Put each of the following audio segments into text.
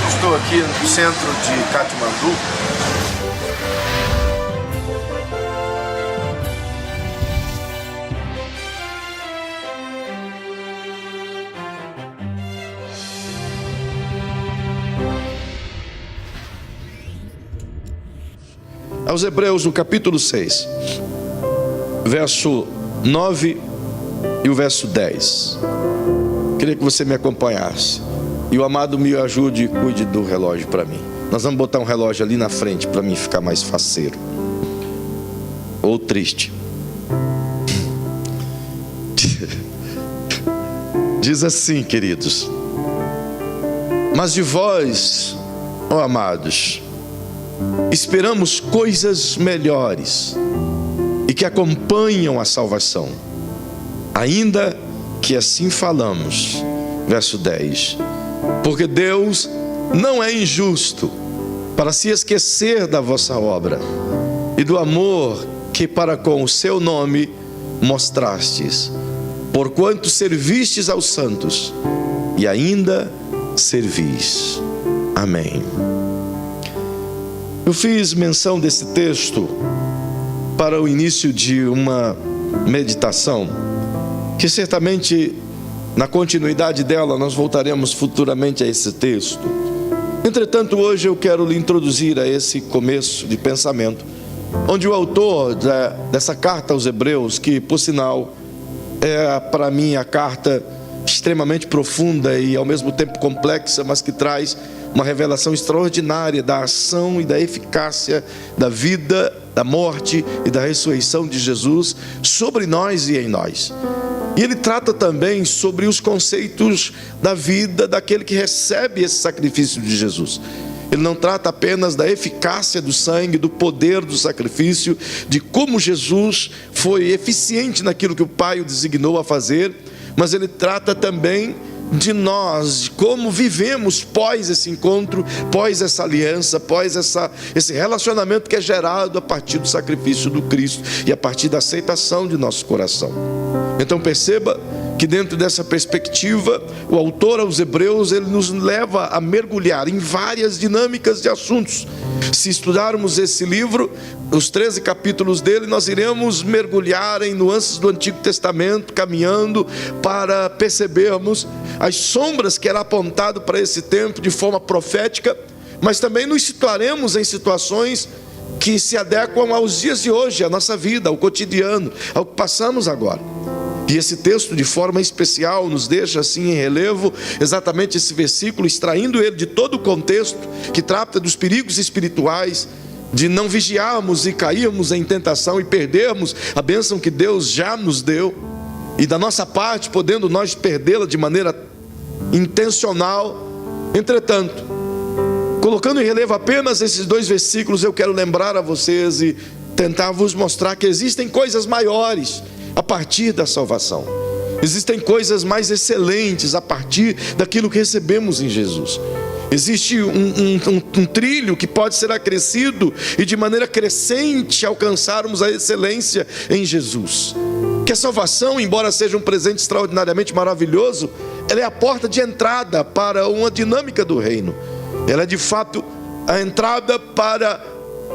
Estou aqui no centro de Katmandu. Aos Hebreus, no capítulo 6, verso 9 e o verso 10. Queria que você me acompanhasse. E o amado me ajude e cuide do relógio para mim. Nós vamos botar um relógio ali na frente para mim ficar mais faceiro. Ou triste. Diz assim, queridos: mas de vós, ó amados, esperamos coisas melhores e que acompanham a salvação, ainda que assim falamos. Verso 10. Porque Deus não é injusto para se esquecer da vossa obra e do amor que para com o seu nome mostrastes, porquanto servistes aos santos e ainda servis. Amém. Eu fiz menção desse texto para o início de uma meditação que certamente, na continuidade dela, nós voltaremos futuramente a esse texto. Entretanto, hoje eu quero lhe introduzir a esse começo de pensamento, onde o autor dessa carta aos Hebreus, que por sinal é para mim a carta extremamente profunda e ao mesmo tempo complexa, mas que traz uma revelação extraordinária da ação e da eficácia da vida, da morte e da ressurreição de Jesus sobre nós e em nós. E ele trata também sobre os conceitos da vida daquele que recebe esse sacrifício de Jesus. Ele não trata apenas da eficácia do sangue, do poder do sacrifício, de como Jesus foi eficiente naquilo que o Pai o designou a fazer, mas ele trata também de nós, de como vivemos pós esse encontro, pós essa aliança, pós esse relacionamento que é gerado a partir do sacrifício do Cristo e a partir da aceitação de nosso coração. Então perceba que dentro dessa perspectiva, o autor aos Hebreus, ele nos leva a mergulhar em várias dinâmicas de assuntos. Se estudarmos esse livro, os 13 capítulos dele, nós iremos mergulhar em nuances do Antigo Testamento, caminhando para percebermos as sombras que era apontado para esse tempo de forma profética, mas também nos situaremos em situações que se adequam aos dias de hoje, à nossa vida, ao cotidiano, ao que passamos agora. E esse texto, de forma especial, nos deixa assim em relevo exatamente esse versículo, extraindo ele de todo o contexto que trata dos perigos espirituais, de não vigiarmos e cairmos em tentação e perdermos a bênção que Deus já nos deu, e da nossa parte, podendo nós perdê-la de maneira intencional. Entretanto, colocando em relevo apenas esses 2 versículos, eu quero lembrar a vocês e tentar vos mostrar que existem coisas maiores a partir da salvação. Existem coisas mais excelentes a partir daquilo que recebemos em Jesus. Existe um trilho que pode ser acrescido e de maneira crescente alcançarmos a excelência em Jesus. Que a salvação, embora seja um presente extraordinariamente maravilhoso, ela é a porta de entrada para uma dinâmica do reino. Ela é de fato a entrada para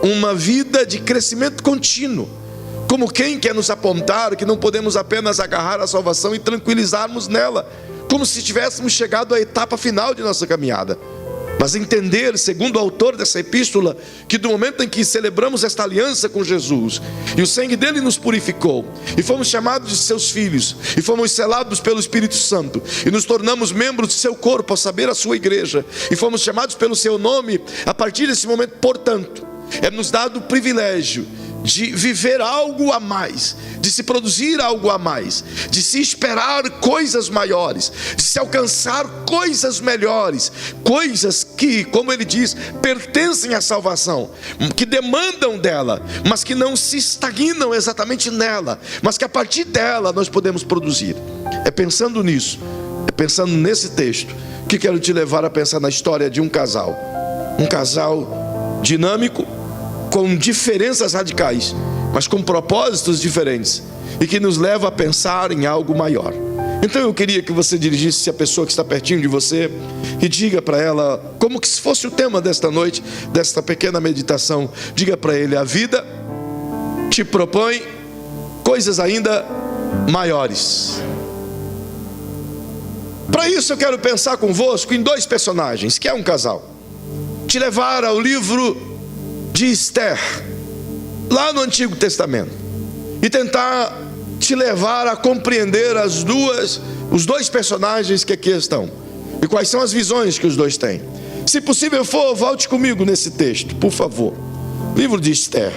uma vida de crescimento contínuo. Como quem quer nos apontar que não podemos apenas agarrar a salvação e tranquilizarmos nela, como se tivéssemos chegado à etapa final de nossa caminhada. Mas entender, segundo o autor dessa epístola, que do momento em que celebramos esta aliança com Jesus, e o sangue dele nos purificou, e fomos chamados de seus filhos, e fomos selados pelo Espírito Santo, e nos tornamos membros de seu corpo, a saber, a sua igreja, e fomos chamados pelo seu nome, a partir desse momento, portanto, é nos dado o privilégio de viver algo a mais, de se produzir algo a mais, de se esperar coisas maiores, de se alcançar coisas melhores, coisas que, como ele diz, pertencem à salvação, que demandam dela, mas que não se estagnam exatamente nela, mas que a partir dela nós podemos produzir. É pensando nisso, é pensando nesse texto, que quero te levar a pensar na história de um casal dinâmico, com diferenças radicais, mas com propósitos diferentes, e que nos leva a pensar em algo maior. Então eu queria que você dirigisse a pessoa que está pertinho de você e diga para ela, como que se fosse o tema desta noite, desta pequena meditação, diga para ele: a vida te propõe coisas ainda maiores. Para isso eu quero pensar convosco em dois personagens, que é um casal, te levar ao livro de Esther, lá no Antigo Testamento, e tentar te levar a compreender os dois personagens que aqui estão, e quais são as visões que os dois têm. Se possível for, volte comigo nesse texto, por favor. Livro de Esther.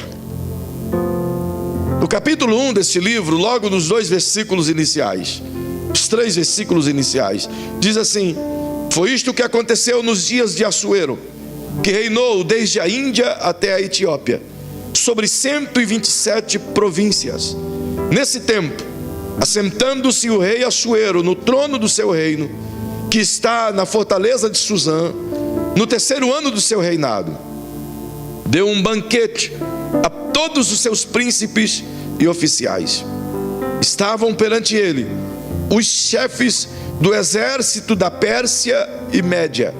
No capítulo 1 deste livro, logo nos 2 versículos iniciais, os 3 versículos iniciais, diz assim: foi isto que aconteceu nos dias de Assuero, que reinou desde a Índia até a Etiópia, sobre 127 províncias. Nesse tempo, assentando-se o rei Assuero no trono do seu reino, que está na fortaleza de Suzã, no 3º ano do seu reinado, deu um banquete a todos os seus príncipes e oficiais. Estavam perante ele os chefes do exército da Pérsia e Média,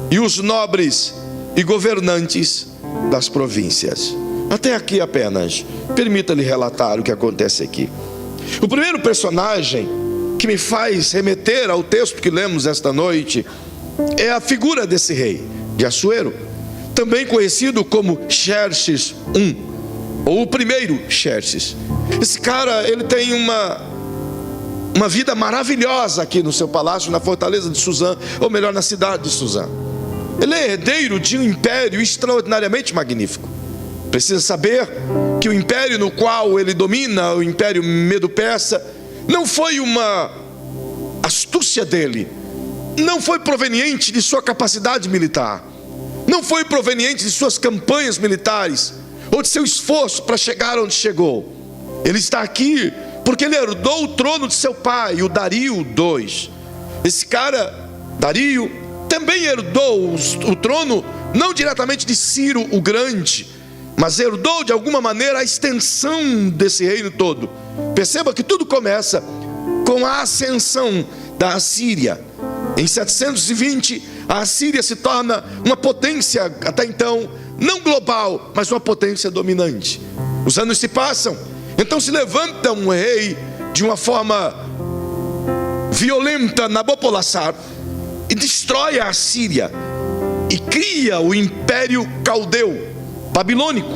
e os nobres e governantes das províncias. Até aqui apenas. Permita-lhe relatar o que acontece aqui. O primeiro personagem que me faz remeter ao texto que lemos esta noite é a figura desse rei de Assuero, também conhecido como Xerxes I, ou o primeiro Xerxes. Esse cara, ele tem uma vida maravilhosa aqui no seu palácio, na fortaleza de Suzã, ou melhor, na cidade de Suzã. Ele é herdeiro de um império extraordinariamente magnífico. Precisa saber que o império no qual ele domina, o império medo-persa, não foi uma astúcia dele, não foi proveniente de sua capacidade militar, não foi proveniente de suas campanhas militares, ou de seu esforço para chegar onde chegou. Ele está aqui porque ele herdou o trono de seu pai, o Dario II. Esse cara, Dario, também herdou o trono, não diretamente de Ciro o Grande, mas herdou de alguma maneira a extensão desse reino todo. Perceba que tudo começa com a ascensão da Assíria. Em 720, a Assíria se torna uma potência, até então, não global, mas uma potência dominante. Os anos se passam, então se levanta um rei de uma forma violenta, Nabopolassar, e destrói a Assíria e cria o Império Caldeu, babilônico.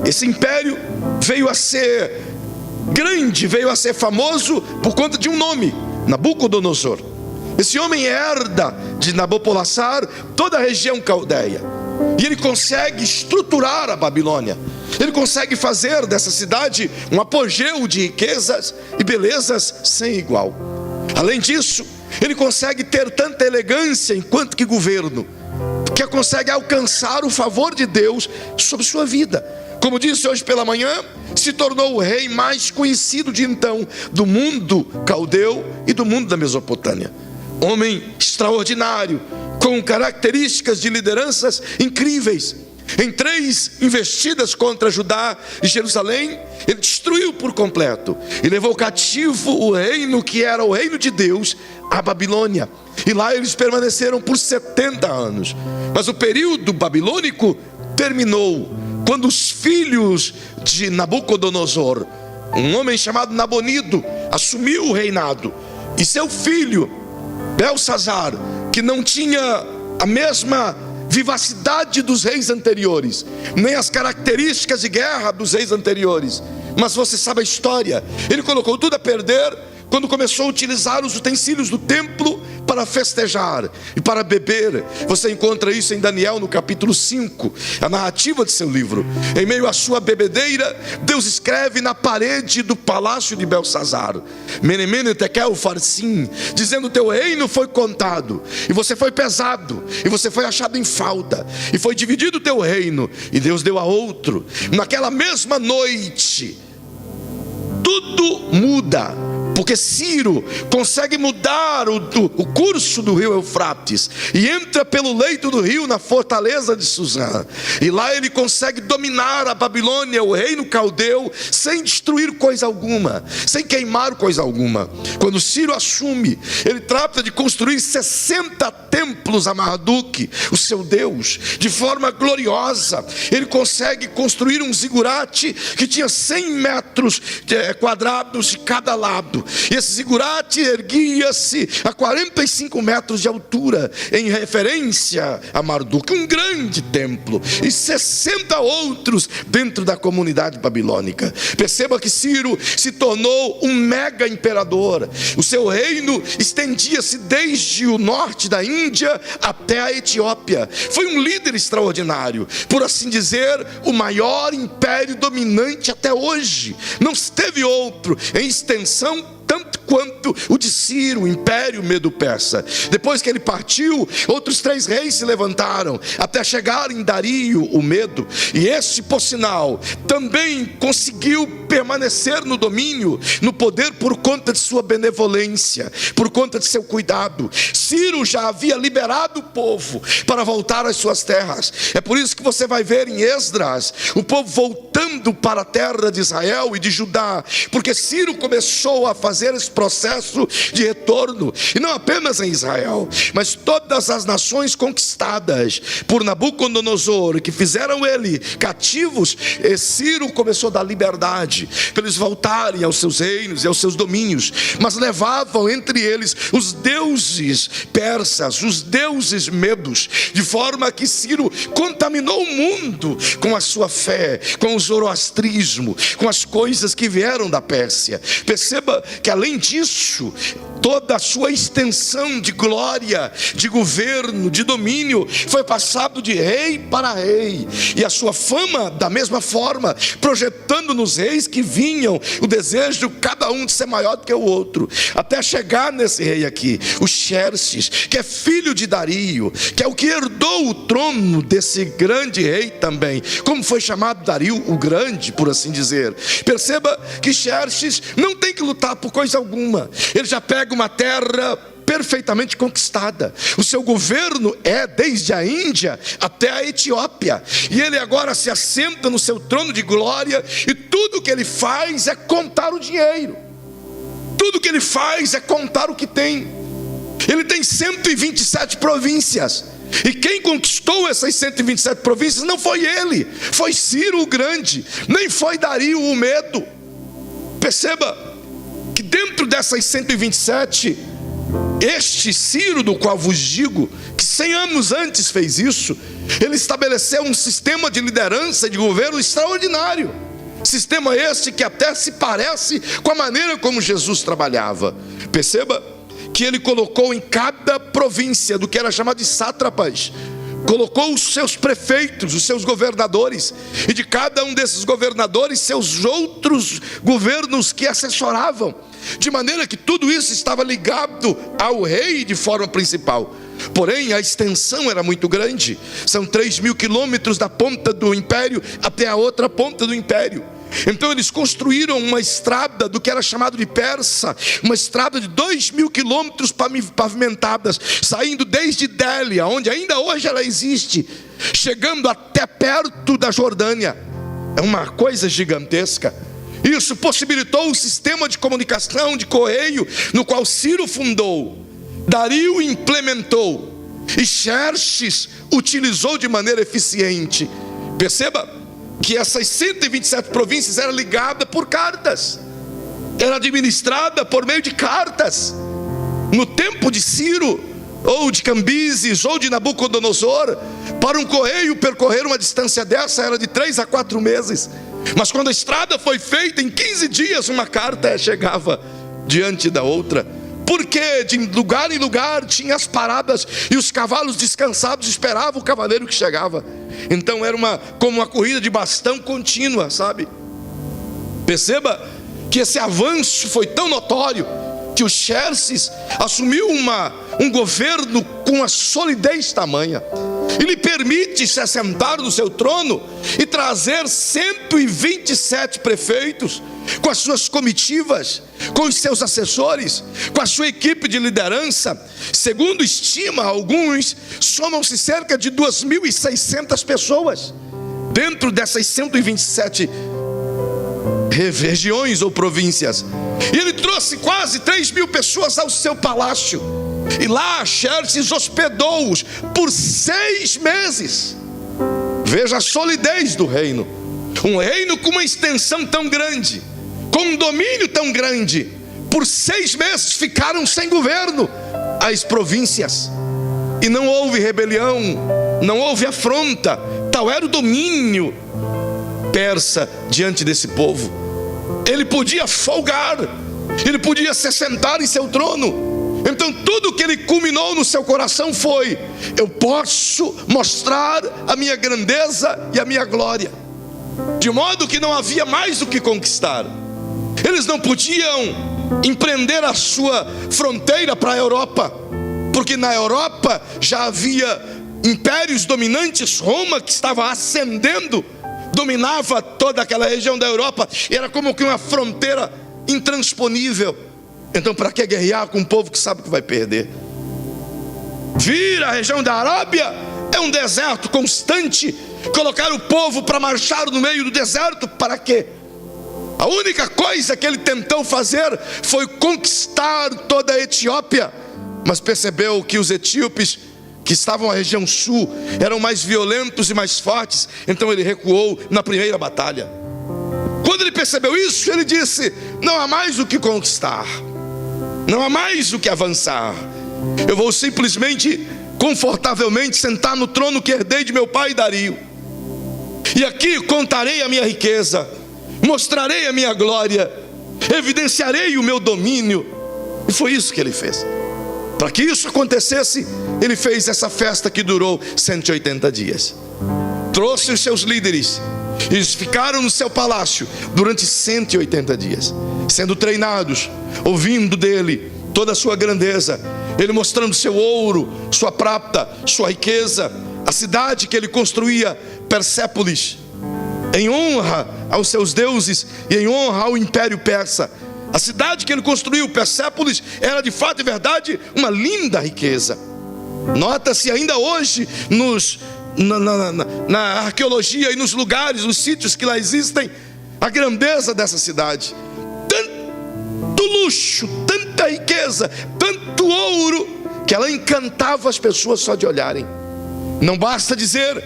Esse império veio a ser grande, veio a ser famoso por conta de um nome, Nabucodonosor. Esse homem herda de Nabopolassar toda a região caldeia, e ele consegue estruturar a Babilônia. Ele consegue fazer dessa cidade um apogeu de riquezas e belezas sem igual. Além disso, ele consegue ter tanta elegância enquanto que governo, que consegue alcançar o favor de Deus sobre sua vida. Como disse hoje pela manhã, se tornou o rei mais conhecido de então do mundo caldeu e do mundo da Mesopotâmia. Homem extraordinário, com características de lideranças incríveis. Em 3 investidas contra Judá e Jerusalém, ele destruiu por completo e levou cativo o reino que era o reino de Deus, a Babilônia. E lá eles permaneceram por 70 anos. Mas o período babilônico terminou quando os filhos de Nabucodonosor, um homem chamado Nabonido, assumiu o reinado. E seu filho Belsazar, que não tinha a mesma vivacidade dos reis anteriores, nem as características de guerra dos reis anteriores, mas você sabe a história, ele colocou tudo a perder quando começou a utilizar os utensílios do templo para festejar e para beber. Você encontra isso em Daniel no capítulo 5, a narrativa de seu livro. Em meio à sua bebedeira, Deus escreve na parede do palácio de Belsazar: Mene, Mene, Tekel, Farsim, dizendo: teu reino foi contado, e você foi pesado, e você foi achado em falta, e foi dividido o teu reino, e Deus deu a outro. Naquela mesma noite, tudo muda, porque Ciro consegue mudar o curso do rio Eufrates e entra pelo leito do rio na fortaleza de Suzã, e lá ele consegue dominar a Babilônia, o reino caldeu, sem destruir coisa alguma, sem queimar coisa alguma. Quando Ciro assume, ele trata de construir 60 templos a Marduk, o seu Deus, de forma gloriosa. Ele consegue construir um zigurate que tinha 100 metros quadrados de cada lado, e esse zigurate erguia-se a 45 metros de altura, em referência a Marduk, um grande templo, e 60 outros dentro da comunidade babilônica. Perceba que Ciro se tornou um mega imperador. O seu reino estendia-se desde o norte da Índia até a Etiópia. Foi um líder extraordinário, por assim dizer, o maior império dominante até hoje. Não teve outro em extensão tanto quanto o de Ciro, o Império Medo-Persa. Depois que ele partiu, outros 3 reis se levantaram, até chegar em Dario, o Medo. E este, por sinal, também conseguiu permanecer no domínio, no poder, por conta de sua benevolência, por conta de seu cuidado. Ciro já havia liberado o povo para voltar às suas terras. É por isso que você vai ver em Esdras o povo voltando para a terra de Israel e de Judá, porque Ciro começou a fazer esse processo de retorno, e não apenas em Israel, mas todas as nações conquistadas por Nabucodonosor, que fizeram ele cativos. Ciro começou a dar liberdade para eles voltarem aos seus reinos e aos seus domínios, mas levavam entre eles os deuses persas, os deuses medos, de forma que Ciro contaminou o mundo com a sua fé, com o zoroastrismo, com as coisas que vieram da Pérsia. Perceba que, além disso, toda a sua extensão de glória, de governo, de domínio, foi passado de rei para rei, e a sua fama da mesma forma, projetando nos reis que vinham o desejo, cada um de ser maior do que o outro, até chegar nesse rei aqui, o Xerxes, que é filho de Dario, que é o que herdou o trono desse grande rei também, como foi chamado Dario o Grande, por assim dizer. Perceba que Xerxes não tem que lutar por coisa alguma, ele já pega uma terra perfeitamente conquistada. O seu governo é desde a Índia até a Etiópia, e ele agora se assenta no seu trono de glória, e tudo que ele faz é contar o dinheiro, tudo que ele faz é contar o que tem. Ele tem 127 províncias, e quem conquistou essas 127 províncias não foi ele, foi Ciro o Grande, nem foi Dario o Medo. Perceba que dentro dessas 127, este Ciro, do qual vos digo, que 100 anos antes fez isso, ele estabeleceu um sistema de liderança e de governo extraordinário. Sistema este que até se parece com a maneira como Jesus trabalhava. Perceba que ele colocou em cada província, do que era chamado de sátrapas, colocou os seus prefeitos, os seus governadores, e de cada um desses governadores, seus outros governos que assessoravam, de maneira que tudo isso estava ligado ao rei de forma principal. Porém, a extensão era muito grande, são 3.000 quilômetros da ponta do império até a outra ponta do império. Então eles construíram uma estrada do que era chamado de Persa, uma estrada de 2.000 quilômetros pavimentadas, saindo desde Délia, onde ainda hoje ela existe, chegando até perto da Jordânia. É uma coisa gigantesca. Isso possibilitou o sistema de comunicação de correio, no qual Ciro fundou, Dario implementou e Xerxes utilizou de maneira eficiente. Perceba que essas 127 províncias eram ligadas por cartas, era administrada por meio de cartas. No tempo de Ciro, ou de Cambises, ou de Nabucodonosor, para um correio percorrer uma distância dessa era de 3 a 4 meses. Mas quando a estrada foi feita, em 15 dias uma carta chegava diante da outra. porque de lugar em lugar tinha as paradas e os cavalos descansados esperavam o cavaleiro que chegava. Então era como uma corrida de bastão contínua, sabe? Perceba que esse avanço foi tão notório que o Xerxes assumiu um governo com uma solidez tamanha. Ele permite se assentar no seu trono e trazer 127 prefeitos com as suas comitivas, com os seus assessores, com a sua equipe de liderança. Segundo estima alguns, somam-se cerca de 2.600 pessoas dentro dessas 127 regiões ou províncias. E ele trouxe quase 3.000 pessoas ao seu palácio. E lá Xerxes hospedou-os por 6 meses. Veja a solidez do reino. Um reino com uma extensão tão grande, com um domínio tão grande. Por 6 meses ficaram sem governo as províncias. E não houve rebelião, não houve afronta. Tal era o domínio persa diante desse povo. Ele podia folgar, ele podia se sentar em seu trono. Então tudo que ele culminou no seu coração foi: eu posso mostrar a minha grandeza e a minha glória. De modo que não havia mais o que conquistar. Eles não podiam empreender a sua fronteira para a Europa, porque na Europa já havia impérios dominantes. Roma, que estava ascendendo, dominava toda aquela região da Europa, e era como que uma fronteira intransponível. Então para que guerrear com um povo que sabe que vai perder? Vir a região da Arábia é um deserto constante. Colocar o povo para marchar no meio do deserto, para quê? A única coisa que ele tentou fazer foi conquistar toda a Etiópia, mas percebeu que os etíopes que estavam na região sul eram mais violentos e mais fortes. Então ele recuou na primeira batalha. Quando ele percebeu isso, ele disse: não há mais o que conquistar, não há mais o que avançar. Eu vou simplesmente, confortavelmente sentar no trono que herdei de meu pai Dario, e aqui contarei a minha riqueza, mostrarei a minha glória, evidenciarei o meu domínio. E foi isso que ele fez. Para que isso acontecesse, ele fez essa festa que durou 180 dias. Trouxe os seus líderes, eles ficaram no seu palácio durante 180 dias, sendo treinados, ouvindo dele toda a sua grandeza, ele mostrando seu ouro, sua prata, sua riqueza, a cidade que ele construía, Persépolis, em honra aos seus deuses e em honra ao Império Persa. A cidade que ele construiu, Persépolis, era de fato e verdade uma linda riqueza. Nota-se ainda hoje na arqueologia e nos lugares, nos sítios que lá existem, a grandeza dessa cidade. Tanto luxo, tanta riqueza, tanto ouro, que ela encantava as pessoas só de olharem. Não basta dizer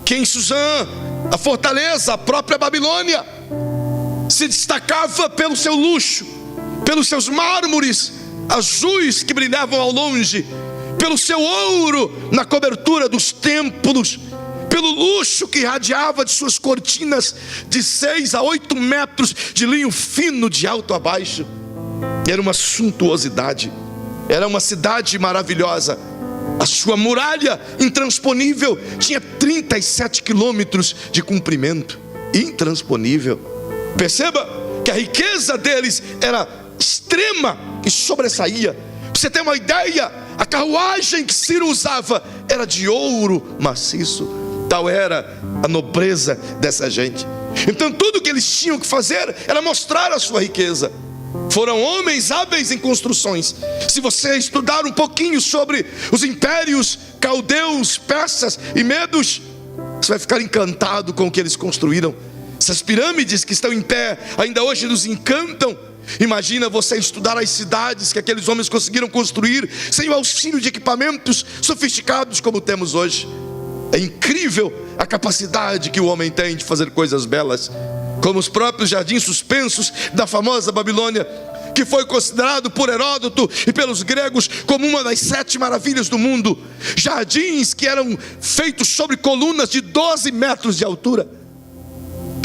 que em Suzã, a fortaleza, a própria Babilônia, se destacava pelo seu luxo, pelos seus mármores azuis que brilhavam ao longe, pelo seu ouro na cobertura dos templos, pelo luxo que irradiava de suas cortinas de 6 a 8 metros de linho fino de alto a baixo. Era uma suntuosidade, era uma cidade maravilhosa. A sua muralha intransponível tinha 37 quilômetros de comprimento, intransponível. Perceba que a riqueza deles era extrema e sobressaía. Para você ter uma ideia, a carruagem que Ciro usava era de ouro maciço. Tal era a nobreza dessa gente. Então tudo que eles tinham que fazer era mostrar a sua riqueza. Foram homens hábeis em construções. Se você estudar um pouquinho sobre os impérios caldeus, persas e medos, você vai ficar encantado com o que eles construíram. Essas pirâmides que estão em pé ainda hoje nos encantam. Imagina você estudar as cidades que aqueles homens conseguiram construir sem o auxílio de equipamentos sofisticados como temos hoje. É incrível a capacidade que o homem tem de fazer coisas belas, como os próprios jardins suspensos da famosa Babilônia, que foi considerado por Heródoto e pelos gregos como uma das 7 maravilhas do mundo. Jardins que eram feitos sobre colunas de 12 metros de altura.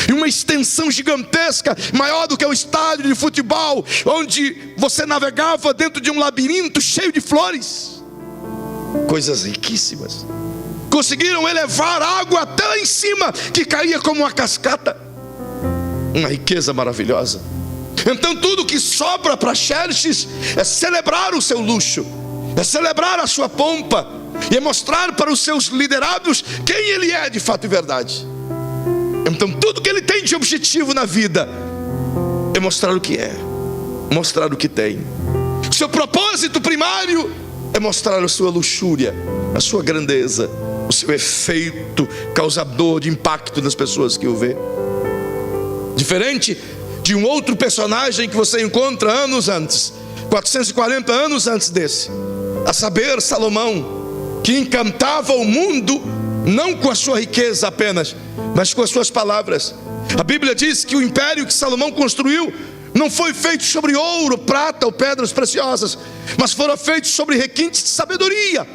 e uma extensão gigantesca, maior do que o estádio de futebol, onde você navegava dentro de um labirinto cheio de flores. Coisas riquíssimas. Conseguiram elevar água até lá em cima, que caía como uma cascata. Uma riqueza maravilhosa. Então tudo que sobra para Xerxes é celebrar o seu luxo, é celebrar a sua pompa, e é mostrar para os seus liderados quem ele é de fato e verdade. Então tudo que ele tem de objetivo na vida é mostrar o que é, mostrar o que tem. Seu propósito primário é mostrar a sua luxúria, a sua grandeza, o seu efeito causador de impacto nas pessoas que o vê. Diferente de um outro personagem que você encontra anos antes, 440 anos antes desse, a saber, Salomão, que encantava o mundo não com a sua riqueza apenas, mas com as suas palavras. A Bíblia diz que o império que Salomão construiu não foi feito sobre ouro, prata ou pedras preciosas, mas foram feitos sobre requintes de sabedoria,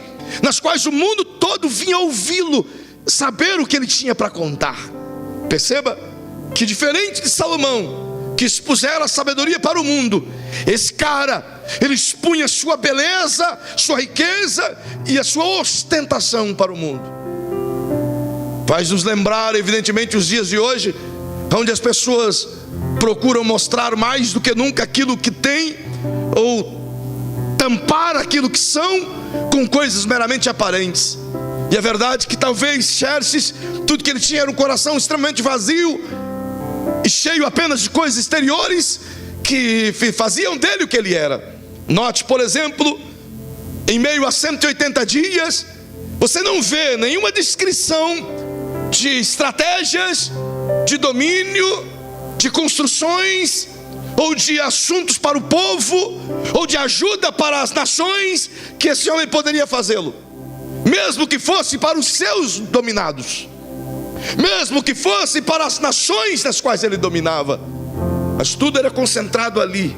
nas quais o mundo todo vinha ouvi-lo, saber o que ele tinha para contar. Perceba que, diferente de Salomão, que expusera a sabedoria para o mundo, esse cara, ele expunha sua beleza, sua riqueza e a sua ostentação para o mundo. Faz nos lembrar, evidentemente, os dias de hoje, onde as pessoas procuram mostrar mais do que nunca aquilo que têm, ou tampar aquilo que são com coisas meramente aparentes. E a verdade é que talvez Xerxes, tudo que ele tinha era um coração extremamente vazio e cheio apenas de coisas exteriores que faziam dele o que ele era. Note, por exemplo, em meio a 180 dias, você não vê nenhuma descrição de estratégias, de domínio, de construções, ou de assuntos para o povo, ou de ajuda para as nações, que esse homem poderia fazê-lo, mesmo que fosse para os seus dominados, mesmo que fosse para as nações das quais ele dominava. Mas tudo era concentrado ali,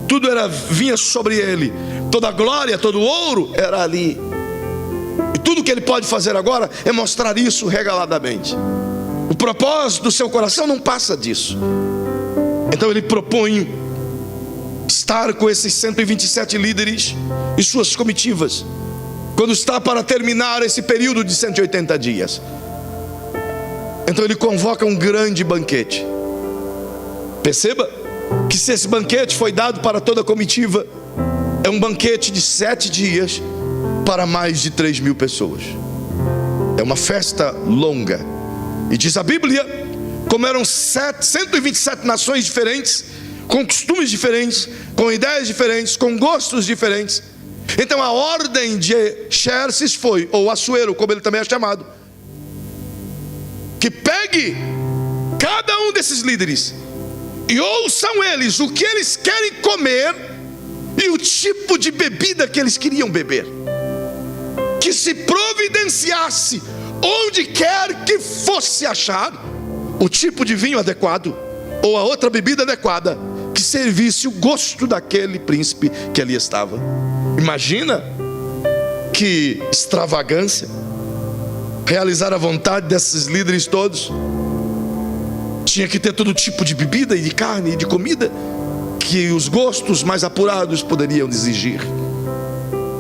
tudo vinha sobre ele, toda a glória, todo o ouro era ali. E tudo que ele pode fazer agora é mostrar isso regaladamente. O propósito do seu coração não passa disso. Então ele propõe estar com esses 127 líderes e suas comitivas, quando está para terminar esse período de 180 dias. Então ele convoca um grande banquete. Perceba que se esse banquete foi dado para toda a comitiva, é um banquete de 7 dias para mais de 3.000 pessoas. É uma festa longa. E diz a Bíblia, como eram 127 nações diferentes, com costumes diferentes, com ideias diferentes, com gostos diferentes. Então a ordem de Xerxes foi, ou Assuero, como ele também é chamado, que pegue cada um desses líderes e ouçam eles o que eles querem comer e o tipo de bebida que eles queriam beber, que se providenciasse onde quer que fosse achar o tipo de vinho adequado ou a outra bebida adequada que servisse o gosto daquele príncipe que ali estava. Imagina que extravagância realizar a vontade desses líderes todos. Tinha que ter todo tipo de bebida e de carne e de comida que os gostos mais apurados poderiam exigir.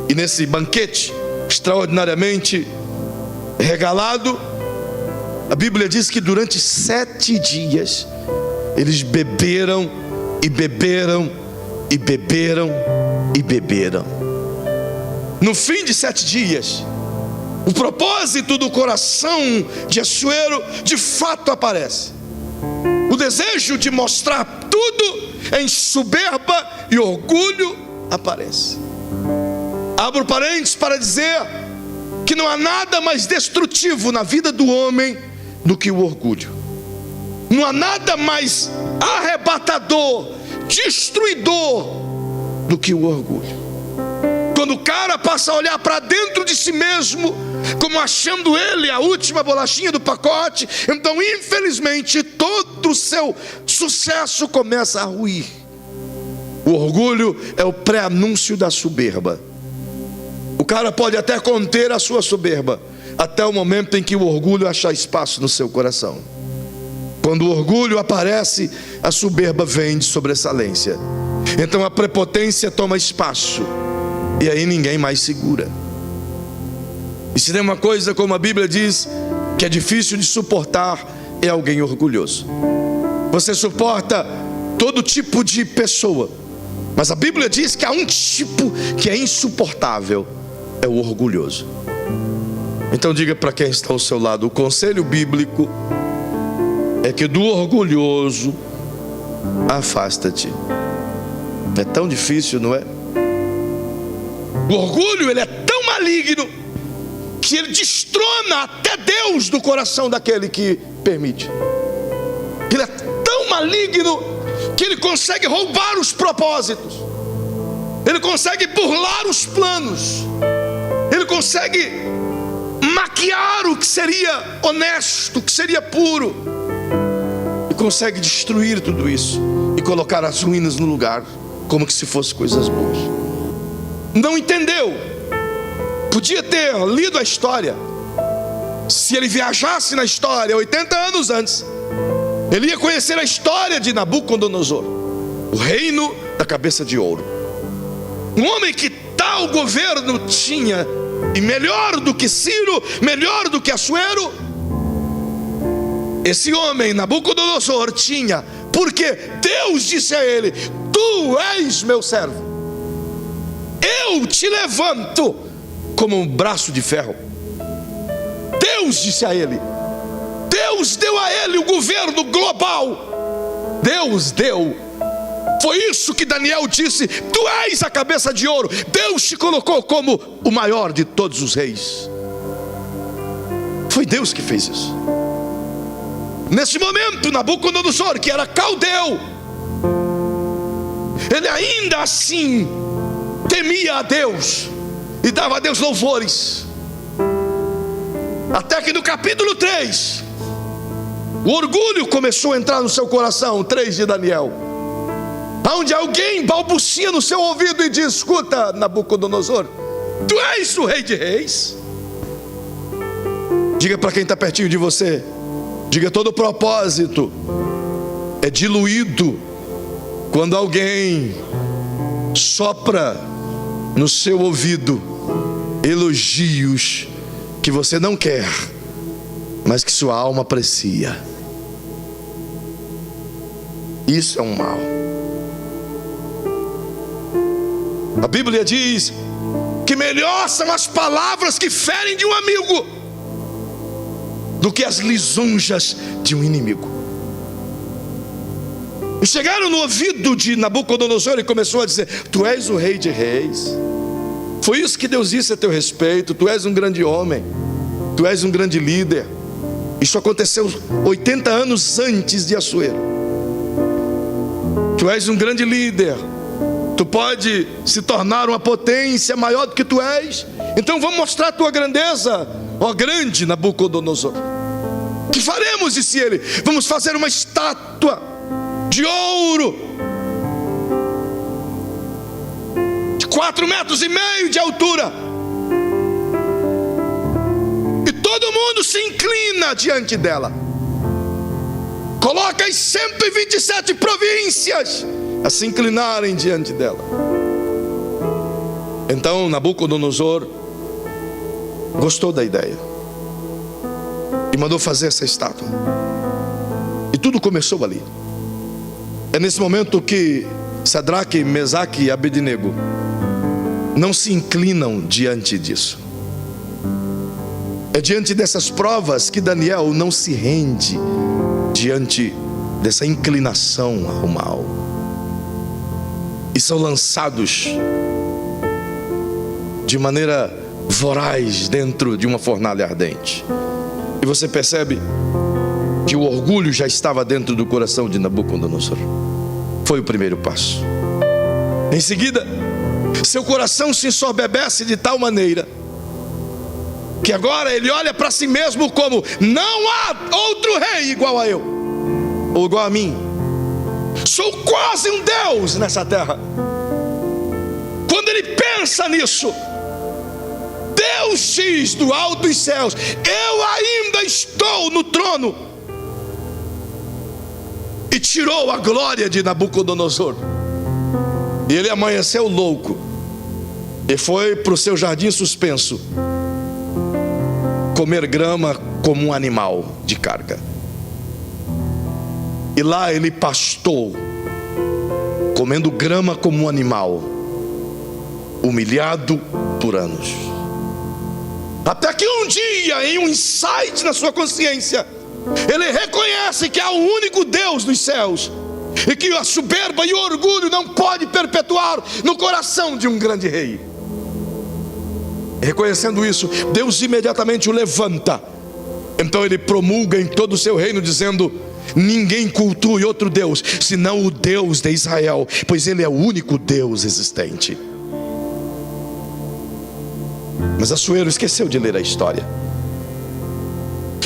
E nesse banquete extraordinariamente regalado, a Bíblia diz que durante 7 dias eles beberam e beberam e beberam e beberam. No fim de 7 dias, o propósito do coração de Assuero de fato aparece. O desejo de mostrar tudo em soberba e orgulho aparece. Abro parênteses para dizer que não há nada mais destrutivo na vida do homem do que o orgulho. Não há nada mais arrebatador, destruidor do que o orgulho. Quando o cara passa a olhar para dentro de si mesmo, como achando ele a última bolachinha do pacote, então infelizmente todo o seu sucesso começa a ruir. O orgulho é o pré-anúncio da soberba. O cara pode até conter a sua soberba, até o momento em que o orgulho achar espaço no seu coração. Quando o orgulho aparece, a soberba vem de sobressalência. Então a prepotência toma espaço, e aí ninguém mais segura. E se tem uma coisa, como a Bíblia diz, que é difícil de suportar, é alguém orgulhoso. Você suporta todo tipo de pessoa, mas a Bíblia diz que há um tipo que é insuportável, é o orgulhoso. Então diga para quem está ao seu lado: o conselho bíblico é que do orgulhoso afasta-te. É tão difícil, não é? O orgulho, ele é tão maligno que ele destrona até Deus do coração daquele que permite. Ele é tão maligno que ele consegue roubar os propósitos, ele consegue burlar os planos, ele consegue maquiar o que seria honesto, o que seria puro, e consegue destruir tudo isso e colocar as ruínas no lugar, como que se fosse coisas boas. Não entendeu. Podia ter lido a história. Se ele viajasse na história 80 anos antes, ele ia conhecer a história de Nabucodonosor, o reino da cabeça de ouro. Um homem que tal governo tinha, e melhor do que Ciro, melhor do que Assuero, esse homem Nabucodonosor tinha, porque Deus disse a ele: tu és meu servo, eu te levanto como um braço de ferro. Deus disse a ele, Deus deu a ele o governo global. Deus deu. Foi isso que Daniel disse: tu és a cabeça de ouro. Deus te colocou como o maior de todos os reis. Foi Deus que fez isso. Nesse momento, Nabucodonosor, que era caldeu, ele ainda assim temia a Deus e dava a Deus louvores. Até que no capítulo 3, o orgulho começou a entrar no seu coração. 3 de Daniel, onde alguém balbucia no seu ouvido e diz: escuta, Nabucodonosor, tu és o rei de reis. Diga para quem está pertinho de você, diga: todo propósito é diluído quando alguém sopra no seu ouvido elogios que você não quer, mas que sua alma aprecia. Isso é um mal. A Bíblia diz que melhor são as palavras que ferem de um amigo do que as lisonjas de um inimigo. E chegaram no ouvido de Nabucodonosor e começou a dizer: tu és o rei de reis. Foi isso que Deus disse a teu respeito. Tu és um grande homem, tu és um grande líder. Isso aconteceu 80 anos antes de Assuero. Tu és um grande líder, tu pode se tornar uma potência maior do que tu és. Então vamos mostrar a tua grandeza, ó grande Nabucodonosor. Que faremos, disse ele? Vamos fazer uma estátua de ouro de 4,5 metros de altura, e todo mundo se inclina diante dela. Coloca as 127 províncias a se inclinarem diante dela. Então Nabucodonosor gostou da ideia e mandou fazer essa estátua. E tudo começou ali. É nesse momento que Sadraque, Mesaque e Abednego não se inclinam diante disso. É diante dessas provas que Daniel não se rende diante dessa inclinação ao mal, e são lançados de maneira voraz dentro de uma fornalha ardente. E você percebe que o orgulho já estava dentro do coração de Nabucodonosor. Foi o primeiro passo. Em seguida, seu coração se ensoberbece de tal maneira que agora ele olha para si mesmo como: não há outro rei igual a eu, ou igual a mim. Sou quase um Deus nessa terra. Quando ele pensa nisso, Deus diz do alto dos céus: eu ainda estou no trono. e tirou a glória de Nabucodonosor. E ele amanheceu louco e foi para o seu jardim suspenso comer grama como um animal de carga. E lá ele pastou, comendo grama como um animal, humilhado por anos. Até que um dia, em um insight na sua consciência, ele reconhece que há um único Deus dos céus, e que a soberba e o orgulho não pode perpetuar no coração de um grande rei. Reconhecendo isso, Deus imediatamente o levanta. Então ele promulga em todo o seu reino, dizendo: ninguém cultue outro Deus, senão o Deus de Israel, pois ele é o único Deus existente. Mas Assuero esqueceu de ler a história.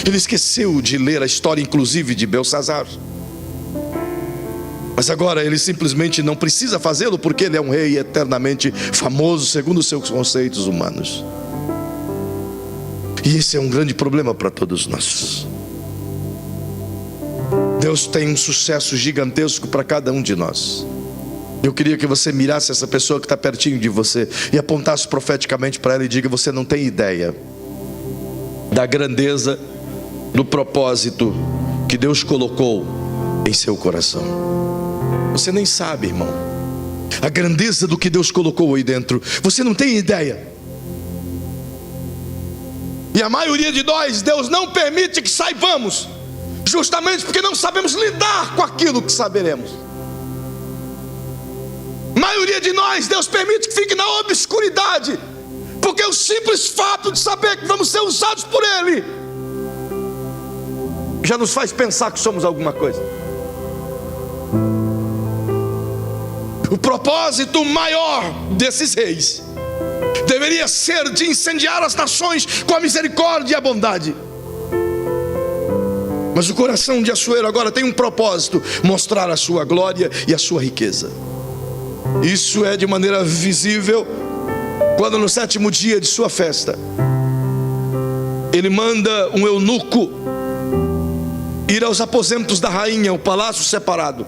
Ele esqueceu de ler a história, inclusive, de Belsazar. Mas agora ele simplesmente não precisa fazê-lo, porque ele é um rei eternamente famoso segundo os seus conceitos humanos. E esse é um grande problema para todos nós. Deus tem um sucesso gigantesco para cada um de nós. Eu queria que você mirasse essa pessoa que está pertinho de você e apontasse profeticamente para ela e diga: você não tem ideia da grandeza do propósito que Deus colocou em seu coração. Você nem sabe, irmão, a grandeza do que Deus colocou aí dentro. Você não tem ideia. E a maioria de nós, Deus não permite que saibamos, justamente porque não sabemos lidar com aquilo que saberemos. A maioria de nós, Deus permite que fique na obscuridade, porque o simples fato de saber que vamos ser usados por Ele já nos faz pensar que somos alguma coisa. O propósito maior desses reis deveria ser de incendiar as nações com a misericórdia e a bondade. Mas o coração de Assuero agora tem um propósito: mostrar a sua glória e a sua riqueza. Isso é de maneira visível quando no 7º dia de sua festa ele manda um eunuco ir aos aposentos da rainha, o palácio separado,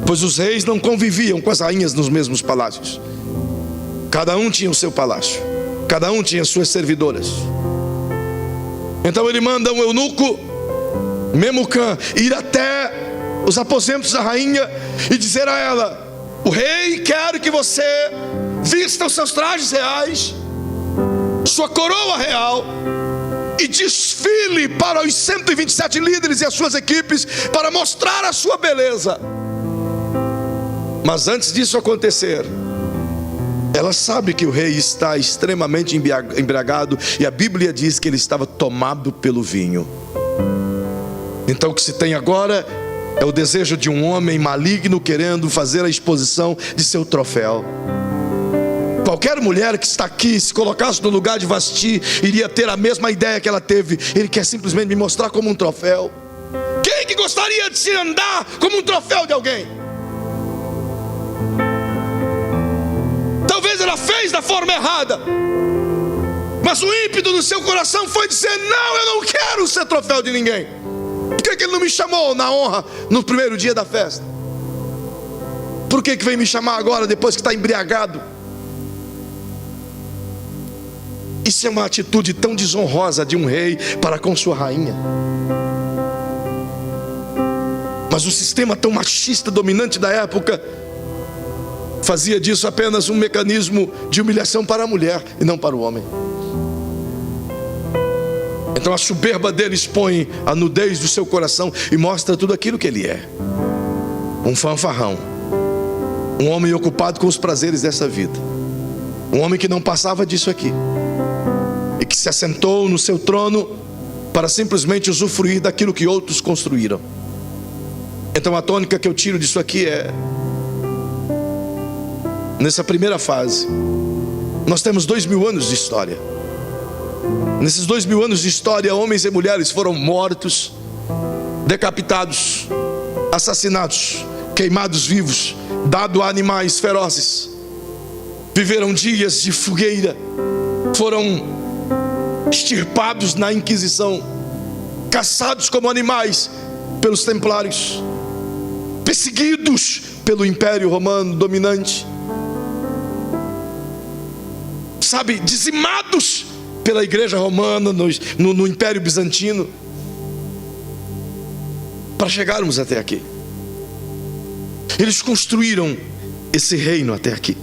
pois os reis não conviviam com as rainhas nos mesmos palácios. Cada um tinha o seu palácio, cada um tinha suas servidoras. Então ele manda um eunuco, Memucã, ir até os aposentos da rainha e dizer a ela: o rei quer que você vista os seus trajes reais, sua coroa real, e desfile para os 127 líderes e as suas equipes para mostrar a sua beleza. Mas antes disso acontecer, ela sabe que o rei está extremamente embriagado, e a Bíblia diz que ele estava tomado pelo vinho. Então o que se tem agora é o desejo de um homem maligno querendo fazer a exposição de seu troféu. Qualquer mulher que está aqui, se colocasse no lugar de Vasti, iria ter a mesma ideia que ela teve. Ele quer simplesmente me mostrar como um troféu. Quem que gostaria de se andar como um troféu de alguém? Talvez ela fez da forma errada, mas o ímpeto do seu coração foi dizer: não, eu não quero ser troféu de ninguém. Por que ele não me chamou na honra no primeiro dia da festa? Por que vem me chamar agora depois que está embriagado? Isso é uma atitude tão desonrosa de um rei para com sua rainha. Mas o sistema tão machista dominante da época fazia disso apenas um mecanismo de humilhação para a mulher e não para o homem. Então a soberba dele expõe a nudez do seu coração e mostra tudo aquilo que ele é: um fanfarrão, um homem ocupado com os prazeres dessa vida, um homem que não passava disso aqui e que se assentou no seu trono para simplesmente usufruir daquilo que outros construíram. Então a tônica que eu tiro disso aqui é: nessa primeira fase, nós temos 2000 anos de história. Nesses 2000 anos de história, homens e mulheres foram mortos, decapitados, assassinados, queimados vivos, dados a animais ferozes. Viveram dias de fogueira, foram extirpados na Inquisição, caçados como animais pelos templários. perseguidos pelo Império Romano dominante, sabe, dizimados pela Igreja Romana no Império Bizantino, para chegarmos até aqui. Eles construíram esse reino até aqui,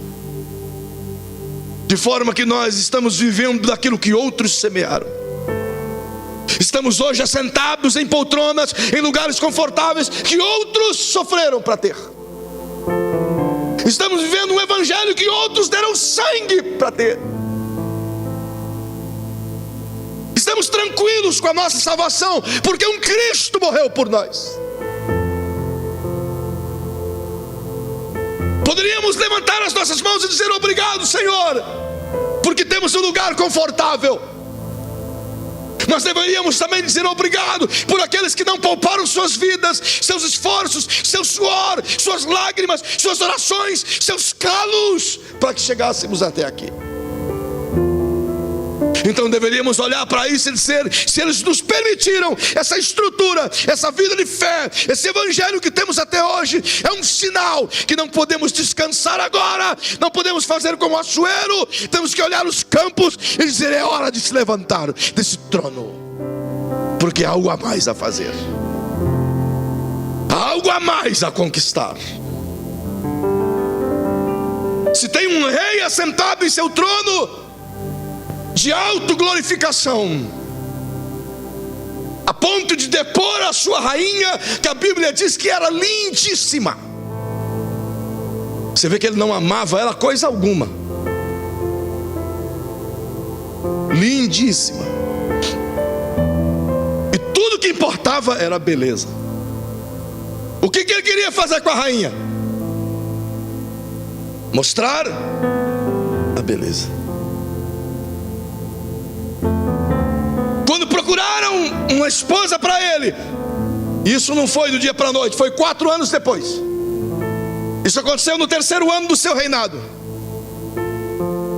de forma que nós estamos vivendo daquilo que outros semearam. Estamos hoje assentados em poltronas, em lugares confortáveis que outros sofreram para ter. Estamos vivendo um evangelho que outros deram sangue para ter. Estamos tranquilos com a nossa salvação, porque um Cristo morreu por nós. Poderíamos levantar as nossas mãos e dizer: obrigado, Senhor, porque temos um lugar confortável. Nós deveríamos também dizer obrigado por aqueles que não pouparam suas vidas, seus esforços, seu suor, suas lágrimas, suas orações, seus calos, para que chegássemos até aqui. Então deveríamos olhar para isso e dizer: se eles nos permitiram essa estrutura, essa vida de fé, esse evangelho que temos até hoje, é um sinal que não podemos descansar agora, não podemos fazer como o Assuero. Temos que olhar os campos e dizer: é hora de se levantar desse trono, porque há algo a mais a fazer, há algo a mais a conquistar. Se tem um rei assentado em seu trono de autoglorificação, a ponto de depor a sua rainha, que a Bíblia diz que era lindíssima. Você vê que ele não amava ela coisa alguma. Lindíssima. E tudo que importava era a beleza. O que ele queria fazer com a rainha? Mostrar a beleza. Quando procuraram uma esposa para ele, isso não foi do dia para a noite, foi 4 anos depois. Isso aconteceu no 3º ano do seu reinado.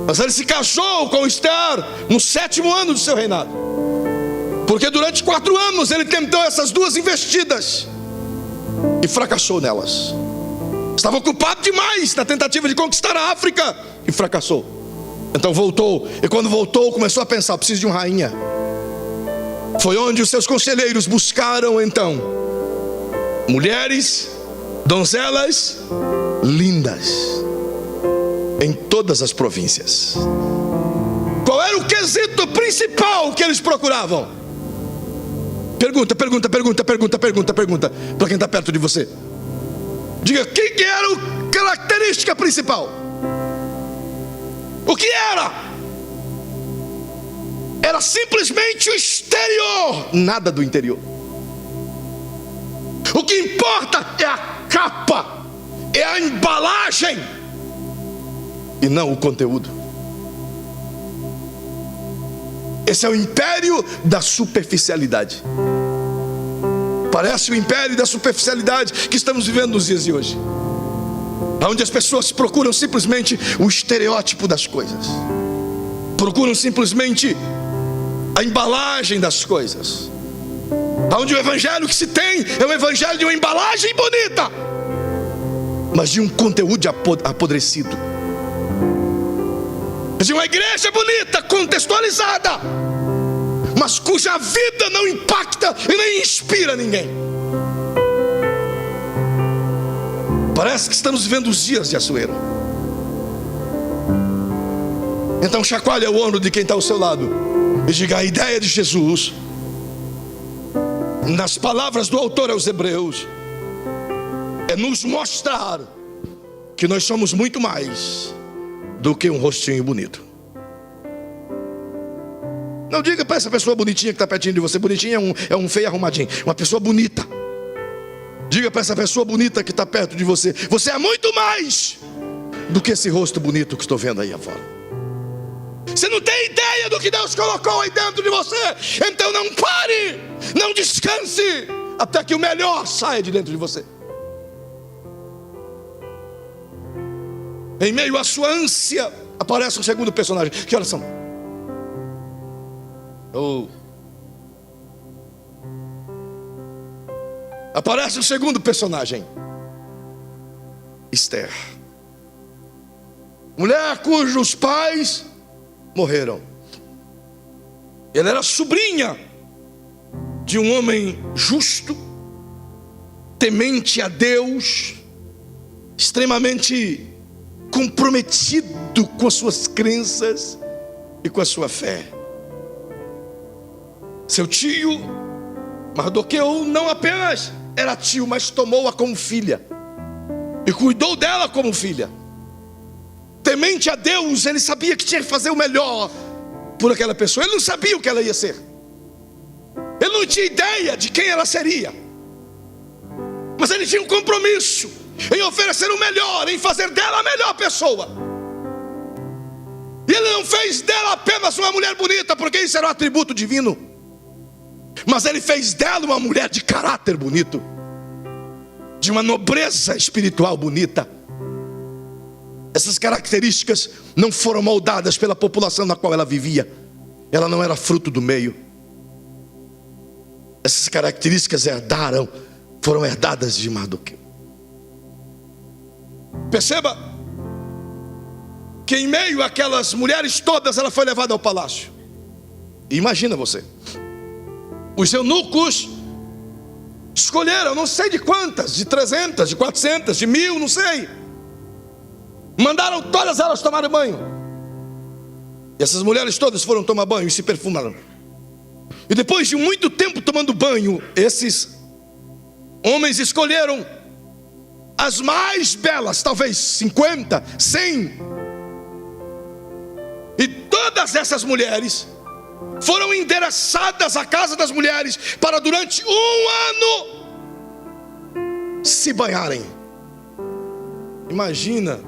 Mas ele se casou com Esther no 7º ano do seu reinado, porque durante 4 anos ele tentou essas 2 investidas e fracassou nelas. Estava ocupado demais na tentativa de conquistar a África e fracassou. Então voltou, e quando voltou começou a pensar: preciso de uma rainha. Foi onde os seus conselheiros buscaram então mulheres, donzelas lindas em todas as províncias. Qual era o quesito principal que eles procuravam? Pergunta para quem está perto de você. Diga: quem que era a característica principal? O que era? Era simplesmente o exterior, nada do interior. O que importa é a capa, é a embalagem, e não o conteúdo. Esse é o império da superficialidade. Parece o império da superficialidade que estamos vivendo nos dias de hoje, onde as pessoas procuram simplesmente o estereótipo das coisas, procuram simplesmente a embalagem das coisas, onde o evangelho que se tem é o evangelho de uma embalagem bonita, mas de um conteúdo apodrecido, de uma igreja bonita, contextualizada, mas cuja vida não impacta e nem inspira ninguém. Parece que estamos vivendo os dias de Assuero. Então chacoalha o ombro de quem está ao seu lado e diga: a ideia de Jesus, nas palavras do autor aos Hebreus, é nos mostrar que nós somos muito mais do que um rostinho bonito. Não diga para essa pessoa bonitinha que está pertinho de você: bonitinha é um feio arrumadinho. Uma pessoa bonita. Diga para essa pessoa bonita que está perto de você: você é muito mais do que esse rosto bonito que estou vendo aí afora. Você não tem ideia do que Deus colocou aí dentro de você. Então não pare, não descanse, até que o melhor saia de dentro de você. Em meio à sua ânsia, aparece um segundo personagem. Que horas são? Aparece um segundo personagem. Esther. Mulher cujos pais morreram. Ela era sobrinha de um homem justo, temente a Deus, extremamente comprometido com as suas crenças e com a sua fé. Seu tio Mardoqueu não apenas era tio, mas tomou-a como filha e cuidou dela como filha. Temente a Deus, ele sabia que tinha que fazer o melhor por aquela pessoa. Ele não sabia o que ela ia ser, ele não tinha ideia de quem ela seria, mas ele tinha um compromisso em oferecer o melhor, em fazer dela a melhor pessoa. E ele não fez dela apenas uma mulher bonita, porque isso era um atributo divino, mas ele fez dela uma mulher de caráter bonito, de uma nobreza espiritual bonita. Essas características não foram moldadas pela população na qual ela vivia. Ela não era fruto do meio. Essas características foram herdadas de Mardoqueu. Perceba que em meio àquelas mulheres todas, ela foi levada ao palácio. E imagina você, os eunucos escolheram, não sei de quantas, de 300, de 400, de 1000, não sei. Mandaram todas elas tomarem banho. E essas mulheres todas foram tomar banho e se perfumaram. E depois de muito tempo tomando banho, esses homens escolheram as mais belas, talvez 50, 100. E todas essas mulheres foram endereçadas à casa das mulheres para durante 1 ano se banharem. Imagina,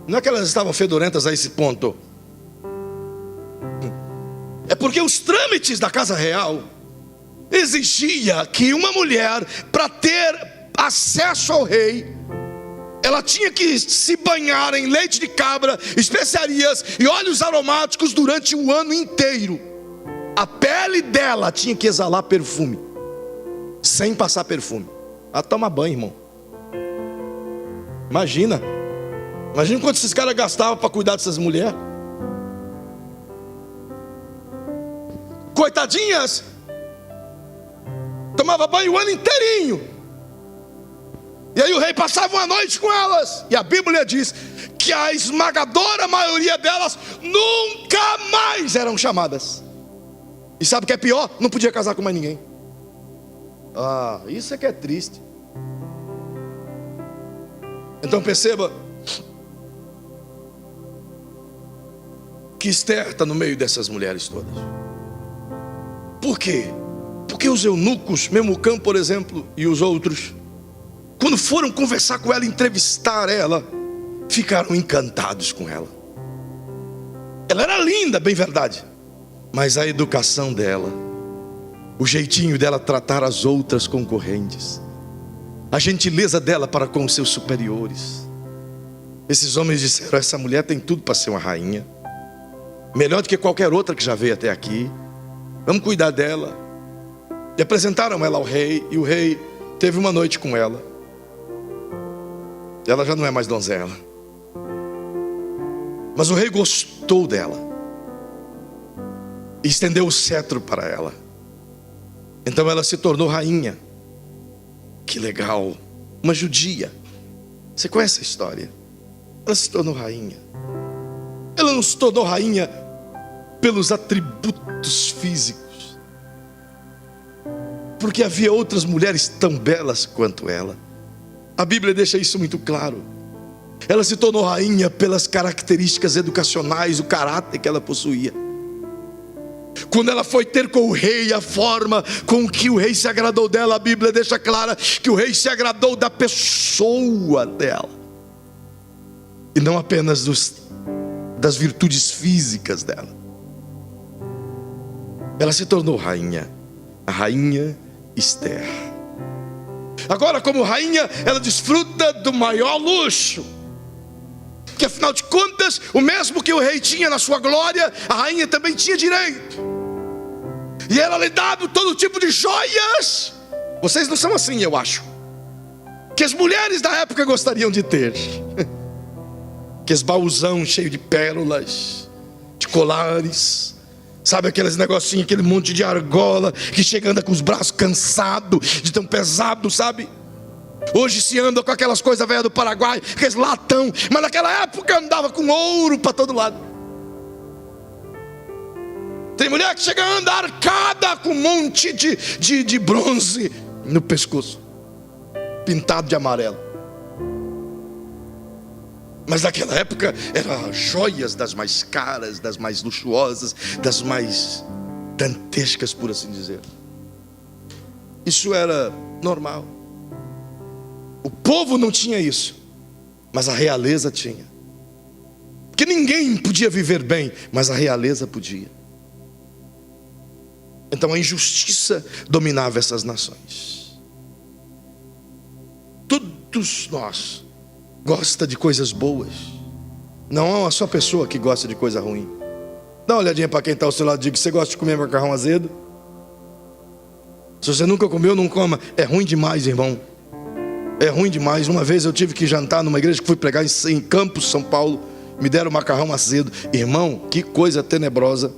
não é que elas estavam fedorentas a esse ponto, é porque os trâmites da casa real exigia que uma mulher, para ter acesso ao rei, ela tinha que se banhar em leite de cabra, especiarias e óleos aromáticos durante o ano inteiro. A pele dela tinha que exalar perfume, sem passar perfume. Ela toma banho, irmão. Imagina quanto esses caras gastavam para cuidar dessas mulheres. Coitadinhas, tomava banho o ano inteirinho. E aí o rei passava uma noite com elas. E a Bíblia diz que a esmagadora maioria delas nunca mais eram chamadas. E sabe o que é pior? Não podia casar com mais ninguém. Isso é que é triste. Então perceba que Esther está no meio dessas mulheres todas. Por quê? Porque os eunucos, Memucã, por exemplo, e os outros, quando foram conversar com ela, entrevistar ela, ficaram encantados com ela. Ela era linda, bem verdade, mas a educação dela, o jeitinho dela tratar as outras concorrentes, a gentileza dela para com os seus superiores. Esses homens disseram: essa mulher tem tudo para ser uma rainha, melhor do que qualquer outra que já veio até aqui. Vamos cuidar dela. E apresentaram ela ao rei, e o rei teve uma noite com ela. Ela já não é mais donzela, mas o rei gostou dela e estendeu o cetro para ela. Então ela se tornou rainha. Que legal, uma judia. Você conhece a história? Ela se tornou rainha. Ela não se tornou rainha pelos atributos físicos, porque havia outras mulheres tão belas quanto ela. A Bíblia deixa isso muito claro. Ela se tornou rainha pelas características educacionais, o caráter que ela possuía. Quando ela foi ter com o rei, a forma com que o rei se agradou dela, a Bíblia deixa clara que o rei se agradou da pessoa dela, e não apenas das virtudes físicas dela. Ela se tornou rainha, a rainha Esther. Agora, como rainha, ela desfruta do maior luxo, porque afinal de contas, o mesmo que o rei tinha na sua glória, a rainha também tinha direito. E ela lhe dava todo tipo de joias. Vocês não são assim, eu acho. que as mulheres da época gostariam de ter. Aqueles baúzão cheio de pérolas, de colares, sabe, aqueles negocinhos, aquele monte de argola, que chega anda com os braços cansados, de tão pesado, sabe? Hoje se anda com aquelas coisas velhas do Paraguai, aqueles latão, mas naquela época andava com ouro para todo lado. Tem mulher que chega a andar arcada com um monte de bronze no pescoço, pintado de amarelo. Mas naquela época eram joias das mais caras, das mais luxuosas, das mais dantescas, por assim dizer. Isso era normal. O povo não tinha isso, mas a realeza tinha. Porque ninguém podia viver bem, mas a realeza podia. Então a injustiça dominava essas nações. Todos nós gosta de coisas boas. Não é uma só pessoa que gosta de coisa ruim. Dá uma olhadinha para quem está ao seu lado e diga: você gosta de comer macarrão azedo? Se você nunca comeu, não coma. É ruim demais, irmão. É ruim demais. Uma vez eu tive que jantar numa igreja que fui pregar em Campos, São Paulo. Me deram macarrão azedo. Irmão, que coisa tenebrosa.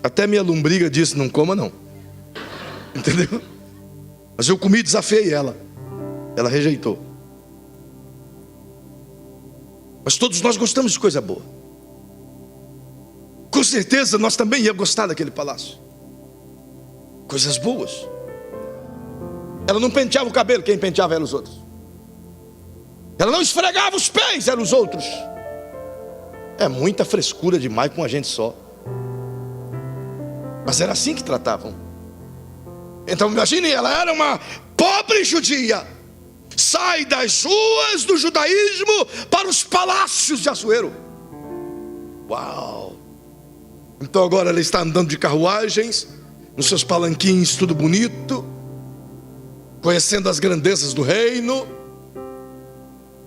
Até minha lombriga disse: não coma não. Entendeu? Mas eu comi, desafiei ela. Ela rejeitou. Mas todos nós gostamos de coisa boa. Com certeza nós também íamos gostar daquele palácio. Coisas boas. Ela não penteava o cabelo, quem penteava eram os outros. Ela não esfregava os pés, eram os outros. É muita frescura demais com a gente só. Mas era assim que tratavam. Então imagine, ela era uma pobre judia. Sai das ruas do judaísmo para os palácios de Assuero. Uau! Então agora ela está andando de carruagens, nos seus palanquins, tudo bonito, conhecendo as grandezas do reino.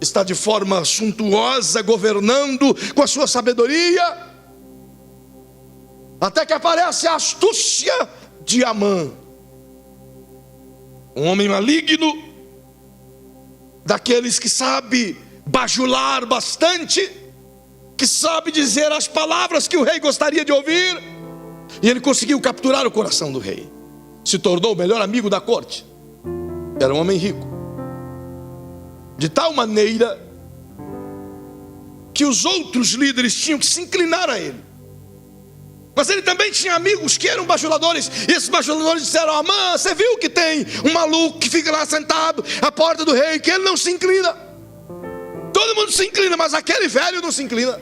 Está de forma suntuosa, governando com a sua sabedoria. Até que aparece a astúcia de Amã, um homem maligno, daqueles que sabe bajular bastante, que sabe dizer as palavras que o rei gostaria de ouvir. E ele conseguiu capturar o coração do rei. Se tornou o melhor amigo da corte. Era um homem rico, de tal maneira que os outros líderes tinham que se inclinar a ele. Mas ele também tinha amigos que eram bajuladores. E esses bajuladores disseram: Amã, você viu que tem um maluco que fica lá sentado à porta do rei, que ele não se inclina. Todo mundo se inclina, mas aquele velho não se inclina.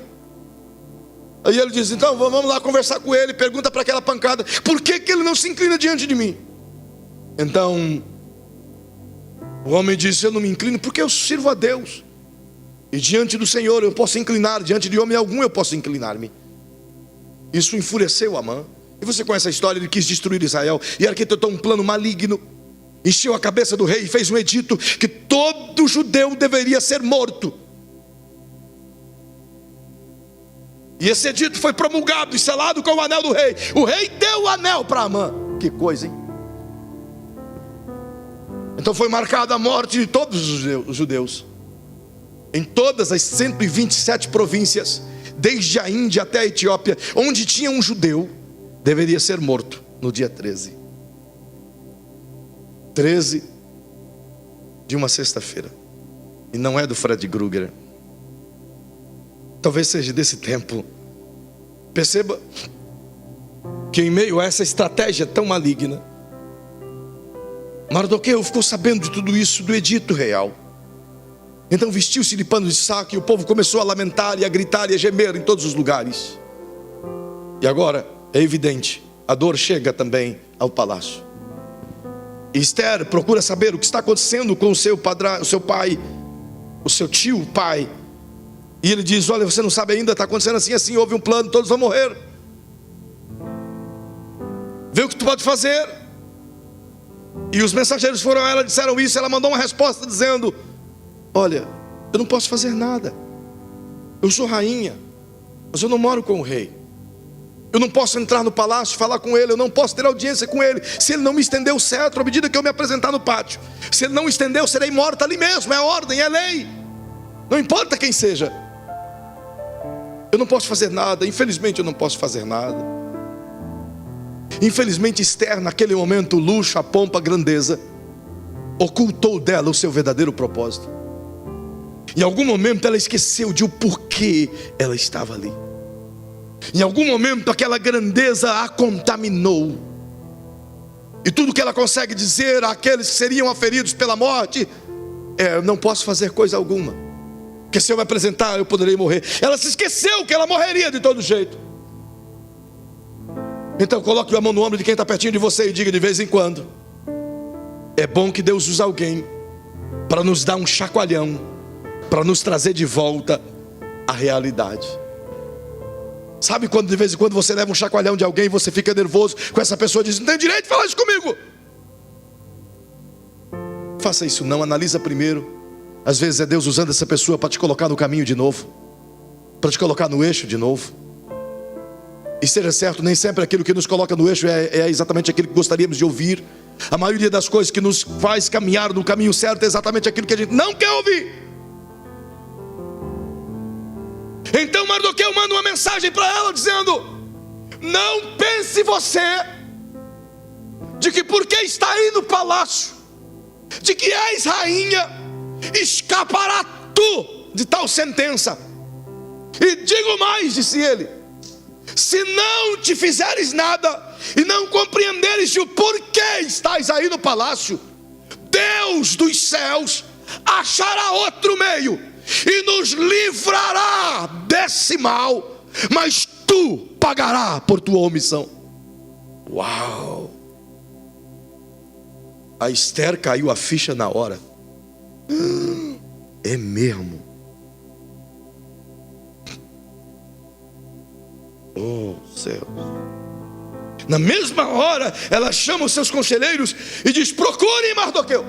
Aí ele diz: então vamos lá conversar com ele. Pergunta para aquela pancada: por que ele não se inclina diante de mim? Então o homem disse: eu não me inclino porque eu sirvo a Deus, e diante do Senhor eu posso inclinar, diante de homem algum eu posso inclinar-me. Isso enfureceu Amã. E você conhece a história, ele quis destruir Israel e arquitetou um plano maligno, encheu a cabeça do rei e fez um edito que todo judeu deveria ser morto. E esse edito foi promulgado e selado com o anel do rei. O rei deu o anel para Amã. Que coisa, hein? Então foi marcada a morte de todos os judeus em todas as 127 províncias, desde a Índia até a Etiópia. Onde tinha um judeu, deveria ser morto no dia 13 de uma sexta-feira. E não é do Fred Krueger. Talvez seja desse tempo. Perceba que em meio a essa estratégia tão maligna, Mardoqueu ficou sabendo de tudo isso, do edito real. Então vestiu-se de pano de saco e o povo começou a lamentar e a gritar e a gemer em todos os lugares. E agora é evidente, a dor chega também ao palácio. E Esther procura saber o que está acontecendo com o seu pai, o seu tio pai. E ele diz: olha, você não sabe ainda, está acontecendo assim, assim, houve um plano, todos vão morrer. Vê o que tu pode fazer. E os mensageiros foram a ela, disseram isso. Ela mandou uma resposta dizendo: olha, eu não posso fazer nada. Eu sou rainha, mas eu não moro com o rei. Eu não posso entrar no palácio, falar com ele, eu não posso ter audiência com ele, se ele não me estender o cetro à medida que eu me apresentar no pátio. Se ele não estender, eu serei morta ali mesmo, é ordem, é lei. Não importa quem seja. Eu não posso fazer nada, infelizmente eu não posso fazer nada. Infelizmente Esther, naquele momento, o luxo, a pompa, a grandeza, ocultou dela o seu verdadeiro propósito. Em algum momento ela esqueceu de o porquê ela estava ali. Em algum momento aquela grandeza a contaminou. E tudo que ela consegue dizer àqueles que seriam aferidos pela morte é: não posso fazer coisa alguma, porque se eu me apresentar eu poderei morrer. Ela se esqueceu que ela morreria de todo jeito. Então coloque a mão no ombro de quem está pertinho de você e diga de vez em quando: é bom que Deus use alguém para nos dar um chacoalhão, para nos trazer de volta à realidade. Sabe quando de vez em quando você leva um chacoalhão de alguém e você fica nervoso com essa pessoa e diz: não tem direito de falar isso comigo? Faça isso não, analisa primeiro. Às vezes é Deus usando essa pessoa para te colocar no caminho de novo, para te colocar no eixo de novo. E seja certo, nem sempre aquilo que nos coloca no eixo é exatamente aquilo que gostaríamos de ouvir. A maioria das coisas que nos faz caminhar no caminho certo é exatamente aquilo que a gente não quer ouvir. Então Mardoqueu manda uma mensagem para ela dizendo: não pense você de que porque está aí no palácio, de que és rainha, escapará tu de tal sentença. E digo mais, disse ele: se não te fizeres nada e não compreenderes o porquê estás aí no palácio, Deus dos céus achará outro meio e nos livrará desse mal, mas tu pagará por tua omissão. Uau! A Esther caiu a ficha na hora. É mesmo? Oh céu! Na mesma hora ela chama os seus conselheiros e diz: procurem Mardoqueu,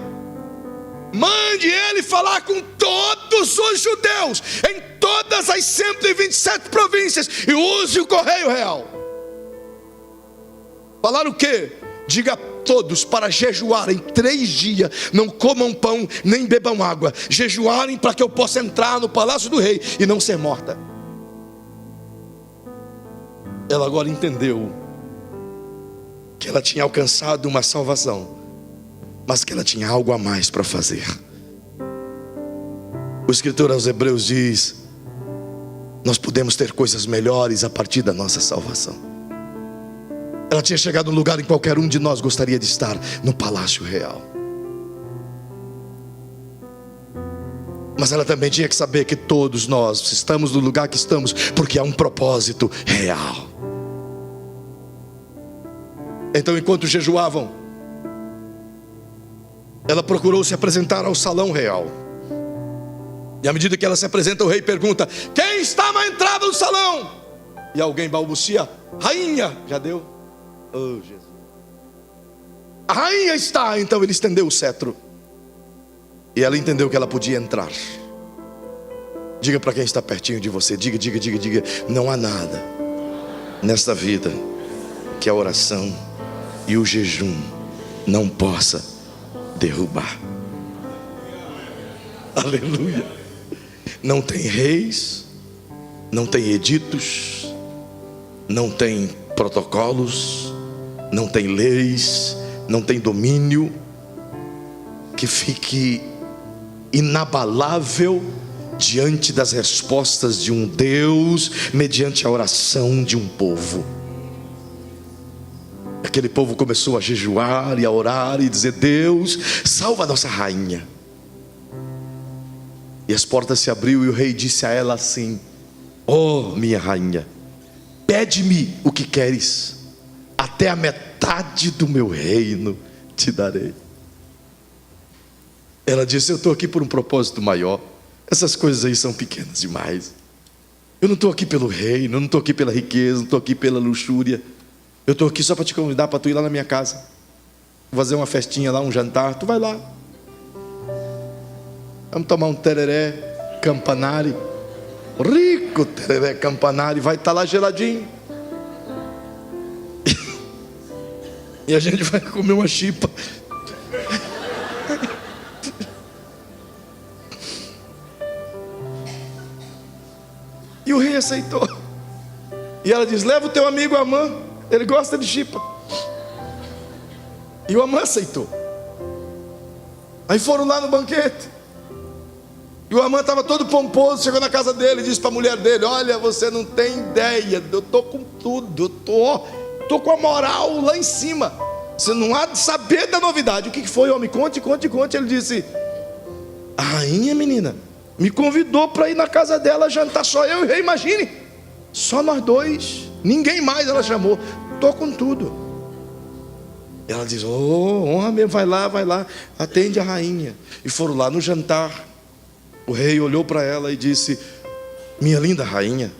mande ele falar com todos os judeus em todas as 127 províncias e use o correio real. Falar o quê? Diga a todos para jejuarem 3 dias, não comam pão nem bebam água, jejuarem para que eu possa entrar no palácio do rei e não ser morta. Ela agora entendeu que ela tinha alcançado uma salvação, mas que ela tinha algo a mais para fazer. O escritor aos Hebreus diz: nós podemos ter coisas melhores a partir da nossa salvação. Ela tinha chegado no lugar em que qualquer um de nós gostaria de estar, no palácio real. Mas ela também tinha que saber que todos nós estamos no lugar que estamos porque há um propósito real. Então, enquanto jejuavam, ela procurou se apresentar ao salão real. E à medida que ela se apresenta, o rei pergunta: quem está na entrada do salão? E alguém balbucia: rainha. Já deu? Oh Jesus! A rainha está. Então ele estendeu o cetro e ela entendeu que ela podia entrar. Diga para quem está pertinho de você: diga: não há nada nesta vida que a oração e o jejum não possa derrubar. Aleluia. Não tem reis, não tem editos, não tem protocolos, não tem leis, não tem domínio que fique inabalável diante das respostas de um Deus mediante a oração de um povo. Aquele povo começou a jejuar e a orar e dizer: Deus, salva a nossa rainha. E as portas se abriu e o rei disse a ela assim: oh minha rainha, pede-me o que queres, até a metade do meu reino te darei. Ela disse: eu estou aqui por um propósito maior. Essas coisas aí são pequenas demais. Eu não estou aqui pelo reino, eu não estou aqui pela riqueza, não estou aqui pela luxúria. Eu estou aqui só para te convidar para tu ir lá na minha casa. Vou fazer uma festinha lá, um jantar, tu vai lá. Vamos tomar um tereré Campanari, rico tereré Campanari, vai estar lá geladinho. E a gente vai comer uma chipa. E o rei aceitou. E ela diz: leva o teu amigo Amã, ele gosta de chipa. E o Amã aceitou. Aí foram lá no banquete. E o Amã estava todo pomposo, chegou na casa dele e disse para a mulher dele: olha, você não tem ideia, eu estou com tudo, eu estou com a moral lá em cima. Você não há de saber da novidade. O que foi, homem? Conte. Ele disse: a rainha, menina, me convidou para ir na casa dela jantar, só eu e o rei, imagine. Só nós dois, ninguém mais ela chamou. Estou com tudo. Ela diz: oh, honra mesmo, vai lá, atende a rainha. E foram lá no jantar. O rei olhou para ela e disse: minha linda rainha,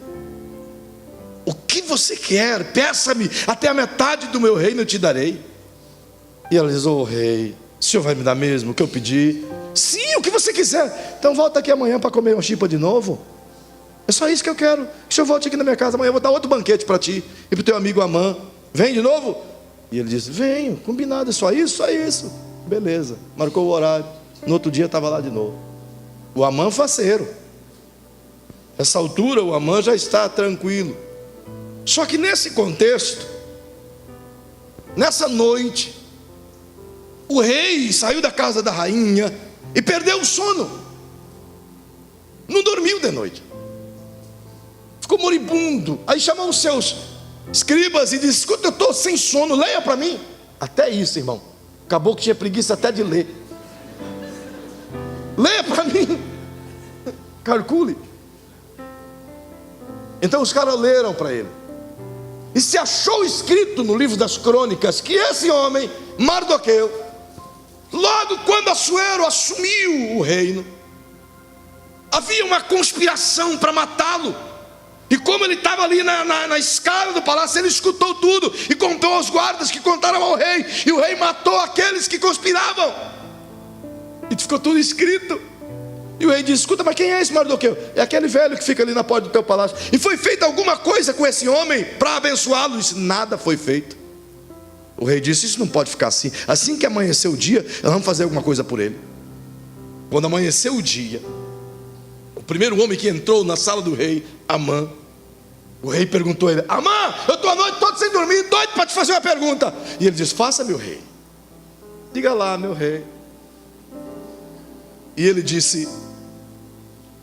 o que você quer? Peça-me, até a metade do meu reino eu te darei. E ela diz: oh rei, o senhor vai me dar mesmo o que eu pedi? Sim, o que você quiser. Então volta aqui amanhã para comer uma chipa de novo. É só isso que eu quero, que o senhor volte aqui na minha casa. Amanhã eu vou dar outro banquete para ti e para o teu amigo Amã. Vem de novo? E ele disse: venho, combinado, é só isso, só isso. Beleza, marcou o horário. No outro dia estava lá de novo. O Amã faceiro. Essa altura o Amã já está tranquilo. Só que nesse contexto, nessa noite, o rei saiu da casa da rainha e perdeu o sono. Não dormiu de noite. Ficou moribundo. Aí chamou os seus escribas e disse: escuta, eu estou sem sono, leia para mim. Até isso, irmão. Acabou que tinha preguiça até de ler. Leia para mim. Calcule. Então os caras leram para ele. E se achou escrito no livro das crônicas que esse homem, Mardoqueu, logo quando Assuero assumiu o reino, havia uma conspiração para matá-lo. E como ele estava ali na escada do palácio, ele escutou tudo e contou aos guardas, que contaram ao rei. E o rei matou aqueles que conspiravam. E ficou tudo escrito. E o rei disse: escuta, mas quem é esse Mardoqueu? É aquele velho que fica ali na porta do teu palácio. E foi feita alguma coisa com esse homem para abençoá-lo? Ele disse: nada foi feito. O rei disse: isso não pode ficar assim. Assim que amanhecer o dia, nós vamos fazer alguma coisa por ele. Quando amanheceu o dia, o primeiro homem que entrou na sala do rei, Amã, o rei perguntou a ele: Amã, eu estou a noite toda sem dormir, doido para te fazer uma pergunta. E ele disse: faça, meu rei. Diga lá, meu rei. E ele disse: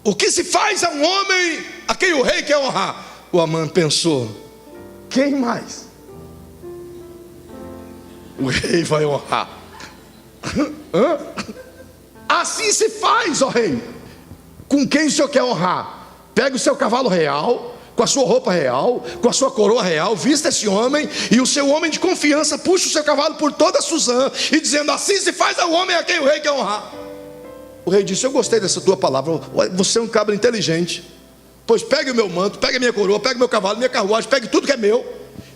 o que se faz a um homem a quem o rei quer honrar? O Amã pensou: quem mais? O rei vai honrar. Assim se faz, ó rei. Com quem o senhor quer honrar? Pega o seu cavalo real, com a sua roupa real, com a sua coroa real, vista esse homem, e o seu homem de confiança puxa o seu cavalo por toda Suzã, e dizendo: assim se faz ao homem a quem o rei quer honrar. O rei disse: eu gostei dessa tua palavra, você é um cabra inteligente. Pois pegue o meu manto, pegue a minha coroa, pegue o meu cavalo, minha carruagem, pegue tudo que é meu.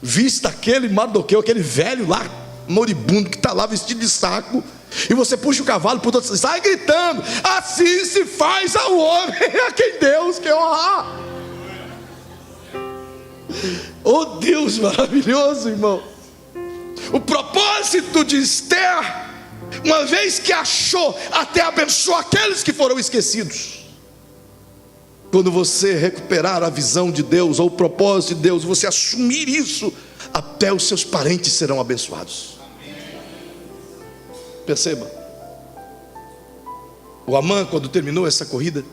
Vista aquele Mardoqueu, aquele velho lá, moribundo, que está lá vestido de saco, e você puxa o cavalo por todo, sai gritando: assim se faz ao homem a quem Deus quer honrar. Oh Deus maravilhoso, irmão. O propósito de Esther, uma vez que achou, até abençoou aqueles que foram esquecidos. Quando você recuperar a visão de Deus, ou o propósito de Deus, você assumir isso, até os seus parentes serão abençoados. Perceba, o Amã, quando terminou essa corrida,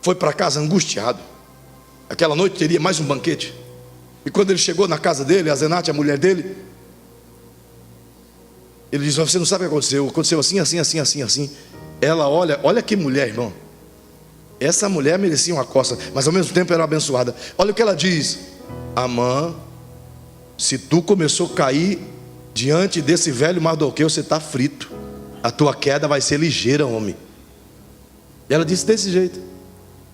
foi para casa angustiado. Aquela noite teria mais um banquete. E quando ele chegou na casa dele, a Zenate, a mulher dele, ele diz: você não sabe o que aconteceu. Aconteceu assim, assim, assim, assim, assim. Ela olha que mulher, irmão. Essa mulher merecia uma coça, mas ao mesmo tempo era abençoada. Olha o que ela diz: Amã, se tu começou a cair diante desse velho Mardoqueu, você está frito. A tua queda vai ser ligeira, homem. E ela disse desse jeito.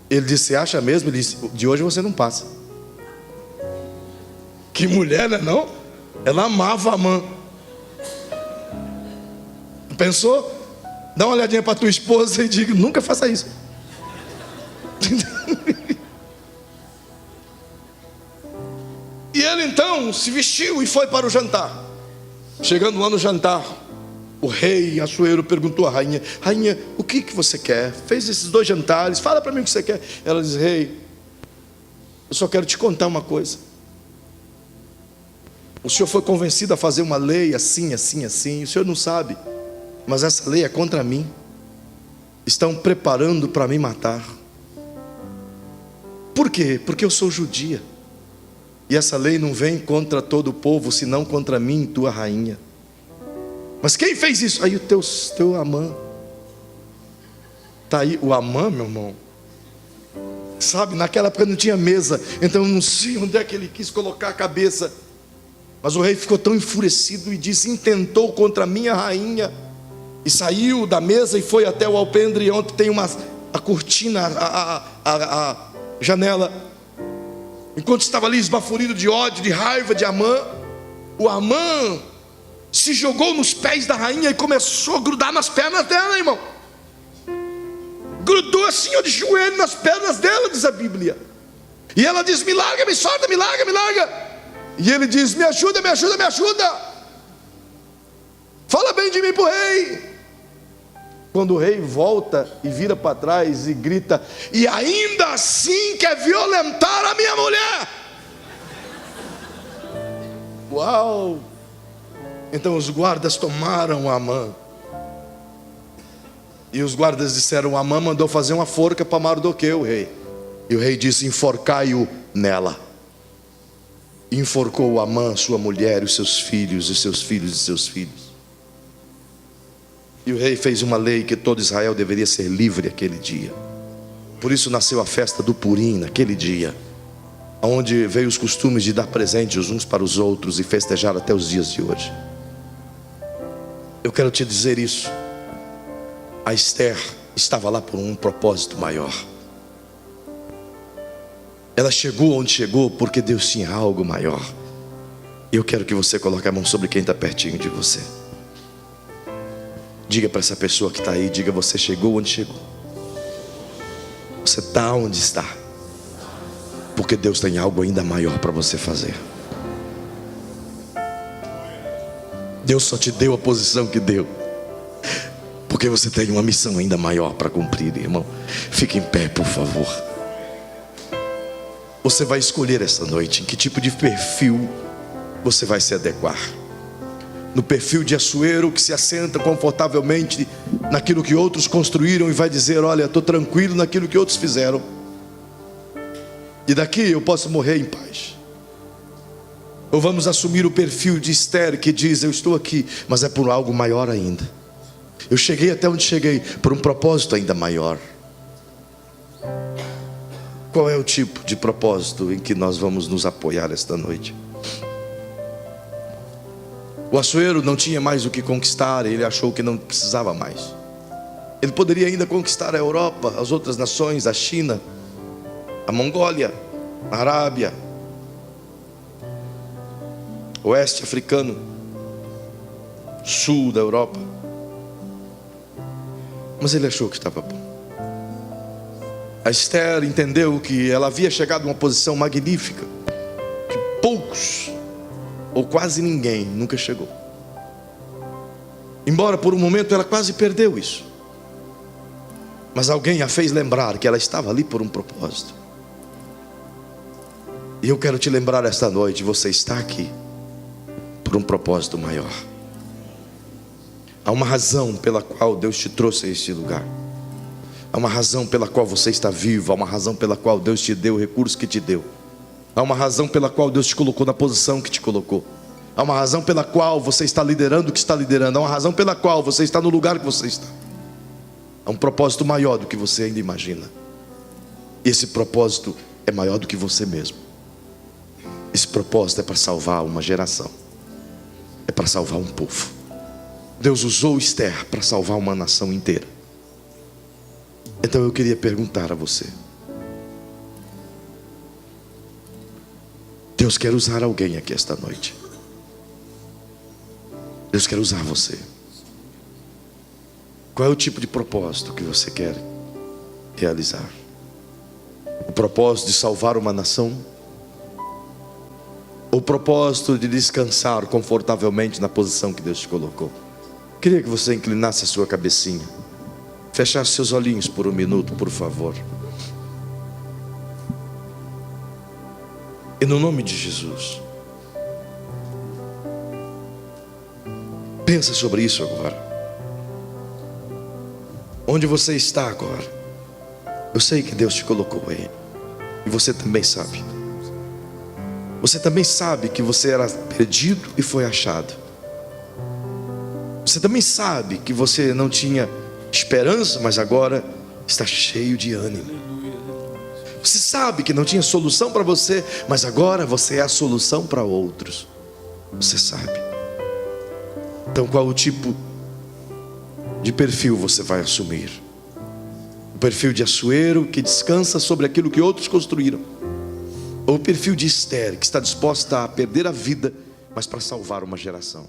Ele disse: você acha mesmo? Ele disse: de hoje você não passa. Que mulher, né não? Ela amava Amã. Pensou? Dá uma olhadinha para tua esposa e diga: nunca faça isso. E ele então se vestiu e foi para o jantar. Chegando lá no jantar, o rei Assuero perguntou à rainha: rainha, o que você quer? Fez esses 2 jantares, fala para mim o que você quer. Ela diz: rei, eu só quero te contar uma coisa. O senhor foi convencido a fazer uma lei assim, assim, assim. O senhor não sabe, mas essa lei é contra mim. Estão preparando para me matar. Por quê? Porque eu sou judia, e essa lei não vem contra todo o povo, senão contra mim, tua rainha. Mas quem fez isso? Aí o teu Amã. Está aí o Amã, meu irmão. Sabe, naquela época não tinha mesa, então eu não sei onde é que ele quis colocar a cabeça. Mas o rei ficou tão enfurecido e disse: intentou contra a minha rainha. E saiu da mesa e foi até o alpendre, onde tem a cortina, a janela. Enquanto estava ali esbaforido de ódio, de raiva de Amã, o Amã se jogou nos pés da rainha e começou a grudar nas pernas dela, irmão. Grudou assim, ó, de joelho nas pernas dela, diz a Bíblia. E ela diz: me larga, me solta, me larga, me larga. E ele diz: me ajuda, me ajuda, me ajuda. Fala bem de mim para o rei. Quando o rei volta e vira para trás e grita: e ainda assim quer violentar a minha mulher. Uau! Então os guardas tomaram Amã. E os guardas disseram: Amã mandou fazer uma forca para Mardoqueu, o rei. E o rei disse: enforcai-o nela. E enforcou Amã, sua mulher, os seus filhos, e seus filhos, e seus filhos. E o rei fez uma lei que todo Israel deveria ser livre aquele dia. Por isso nasceu a festa do Purim naquele dia, onde veio os costumes de dar presentes uns para os outros e festejar até os dias de hoje. Eu quero te dizer isso: a Esther estava lá por um propósito maior. Ela chegou onde chegou porque Deus tinha algo maior. E eu quero que você coloque a mão sobre quem está pertinho de você. Diga para essa pessoa que está aí, diga: você chegou onde chegou. Você está onde está, porque Deus tem algo ainda maior para você fazer. Deus só te deu a posição que deu, porque você tem uma missão ainda maior para cumprir, irmão. Fique em pé, por favor. Você vai escolher esta noite em que tipo de perfil você vai se adequar. No perfil de Assuero, que se assenta confortavelmente naquilo que outros construíram e vai dizer: olha, estou tranquilo naquilo que outros fizeram, e daqui eu posso morrer em paz. Ou vamos assumir o perfil de Esther, que diz: eu estou aqui, mas é por algo maior ainda. Eu cheguei até onde cheguei por um propósito ainda maior. Qual é o tipo de propósito em que nós vamos nos apoiar esta noite? O Assuero não tinha mais o que conquistar, ele achou que não precisava mais. Ele poderia ainda conquistar a Europa, as outras nações, a China, a Mongólia, a Arábia, oeste africano, sul da Europa. Mas ele achou que estava bom. A Esther entendeu que ela havia chegado a uma posição magnífica, que poucos, ou quase ninguém, nunca chegou. Embora por um momento ela quase perdeu isso, mas alguém a fez lembrar que ela estava ali por um propósito. E eu quero te lembrar esta noite: você está aqui por um propósito maior. Há uma razão pela qual Deus te trouxe a este lugar. Há uma razão pela qual você está vivo. Há uma razão pela qual Deus te deu o recurso que te deu. Há uma razão pela qual Deus te colocou na posição que te colocou. Há uma razão pela qual você está liderando o que está liderando. Há uma razão pela qual você está no lugar que você está. Há um propósito maior do que você ainda imagina. E esse propósito é maior do que você mesmo. Esse propósito é para salvar uma geração. É para salvar um povo. Deus usou Esther para salvar uma nação inteira. Então eu queria perguntar a você: Deus quer usar alguém aqui esta noite. Deus quer usar você. Qual é o tipo de propósito que você quer realizar? O propósito de salvar uma nação? o propósito de descansar confortavelmente na posição que Deus te colocou. Queria que você inclinasse a sua cabecinha, fechasse seus olhinhos por um minuto, por favor. E no nome de Jesus, pensa sobre isso agora. Onde você está agora? Eu sei que Deus te colocou aí. E você também sabe. Você também sabe que você era perdido e foi achado. Você também sabe que você não tinha esperança, mas agora está cheio de ânimo. Você sabe que não tinha solução para você, mas agora você é a solução para outros. Você sabe. Então qual o tipo de perfil você vai assumir? O perfil de Assuero, que descansa sobre aquilo que outros construíram, ou o perfil de Esther, que está disposta a perder a vida, mas para salvar uma geração?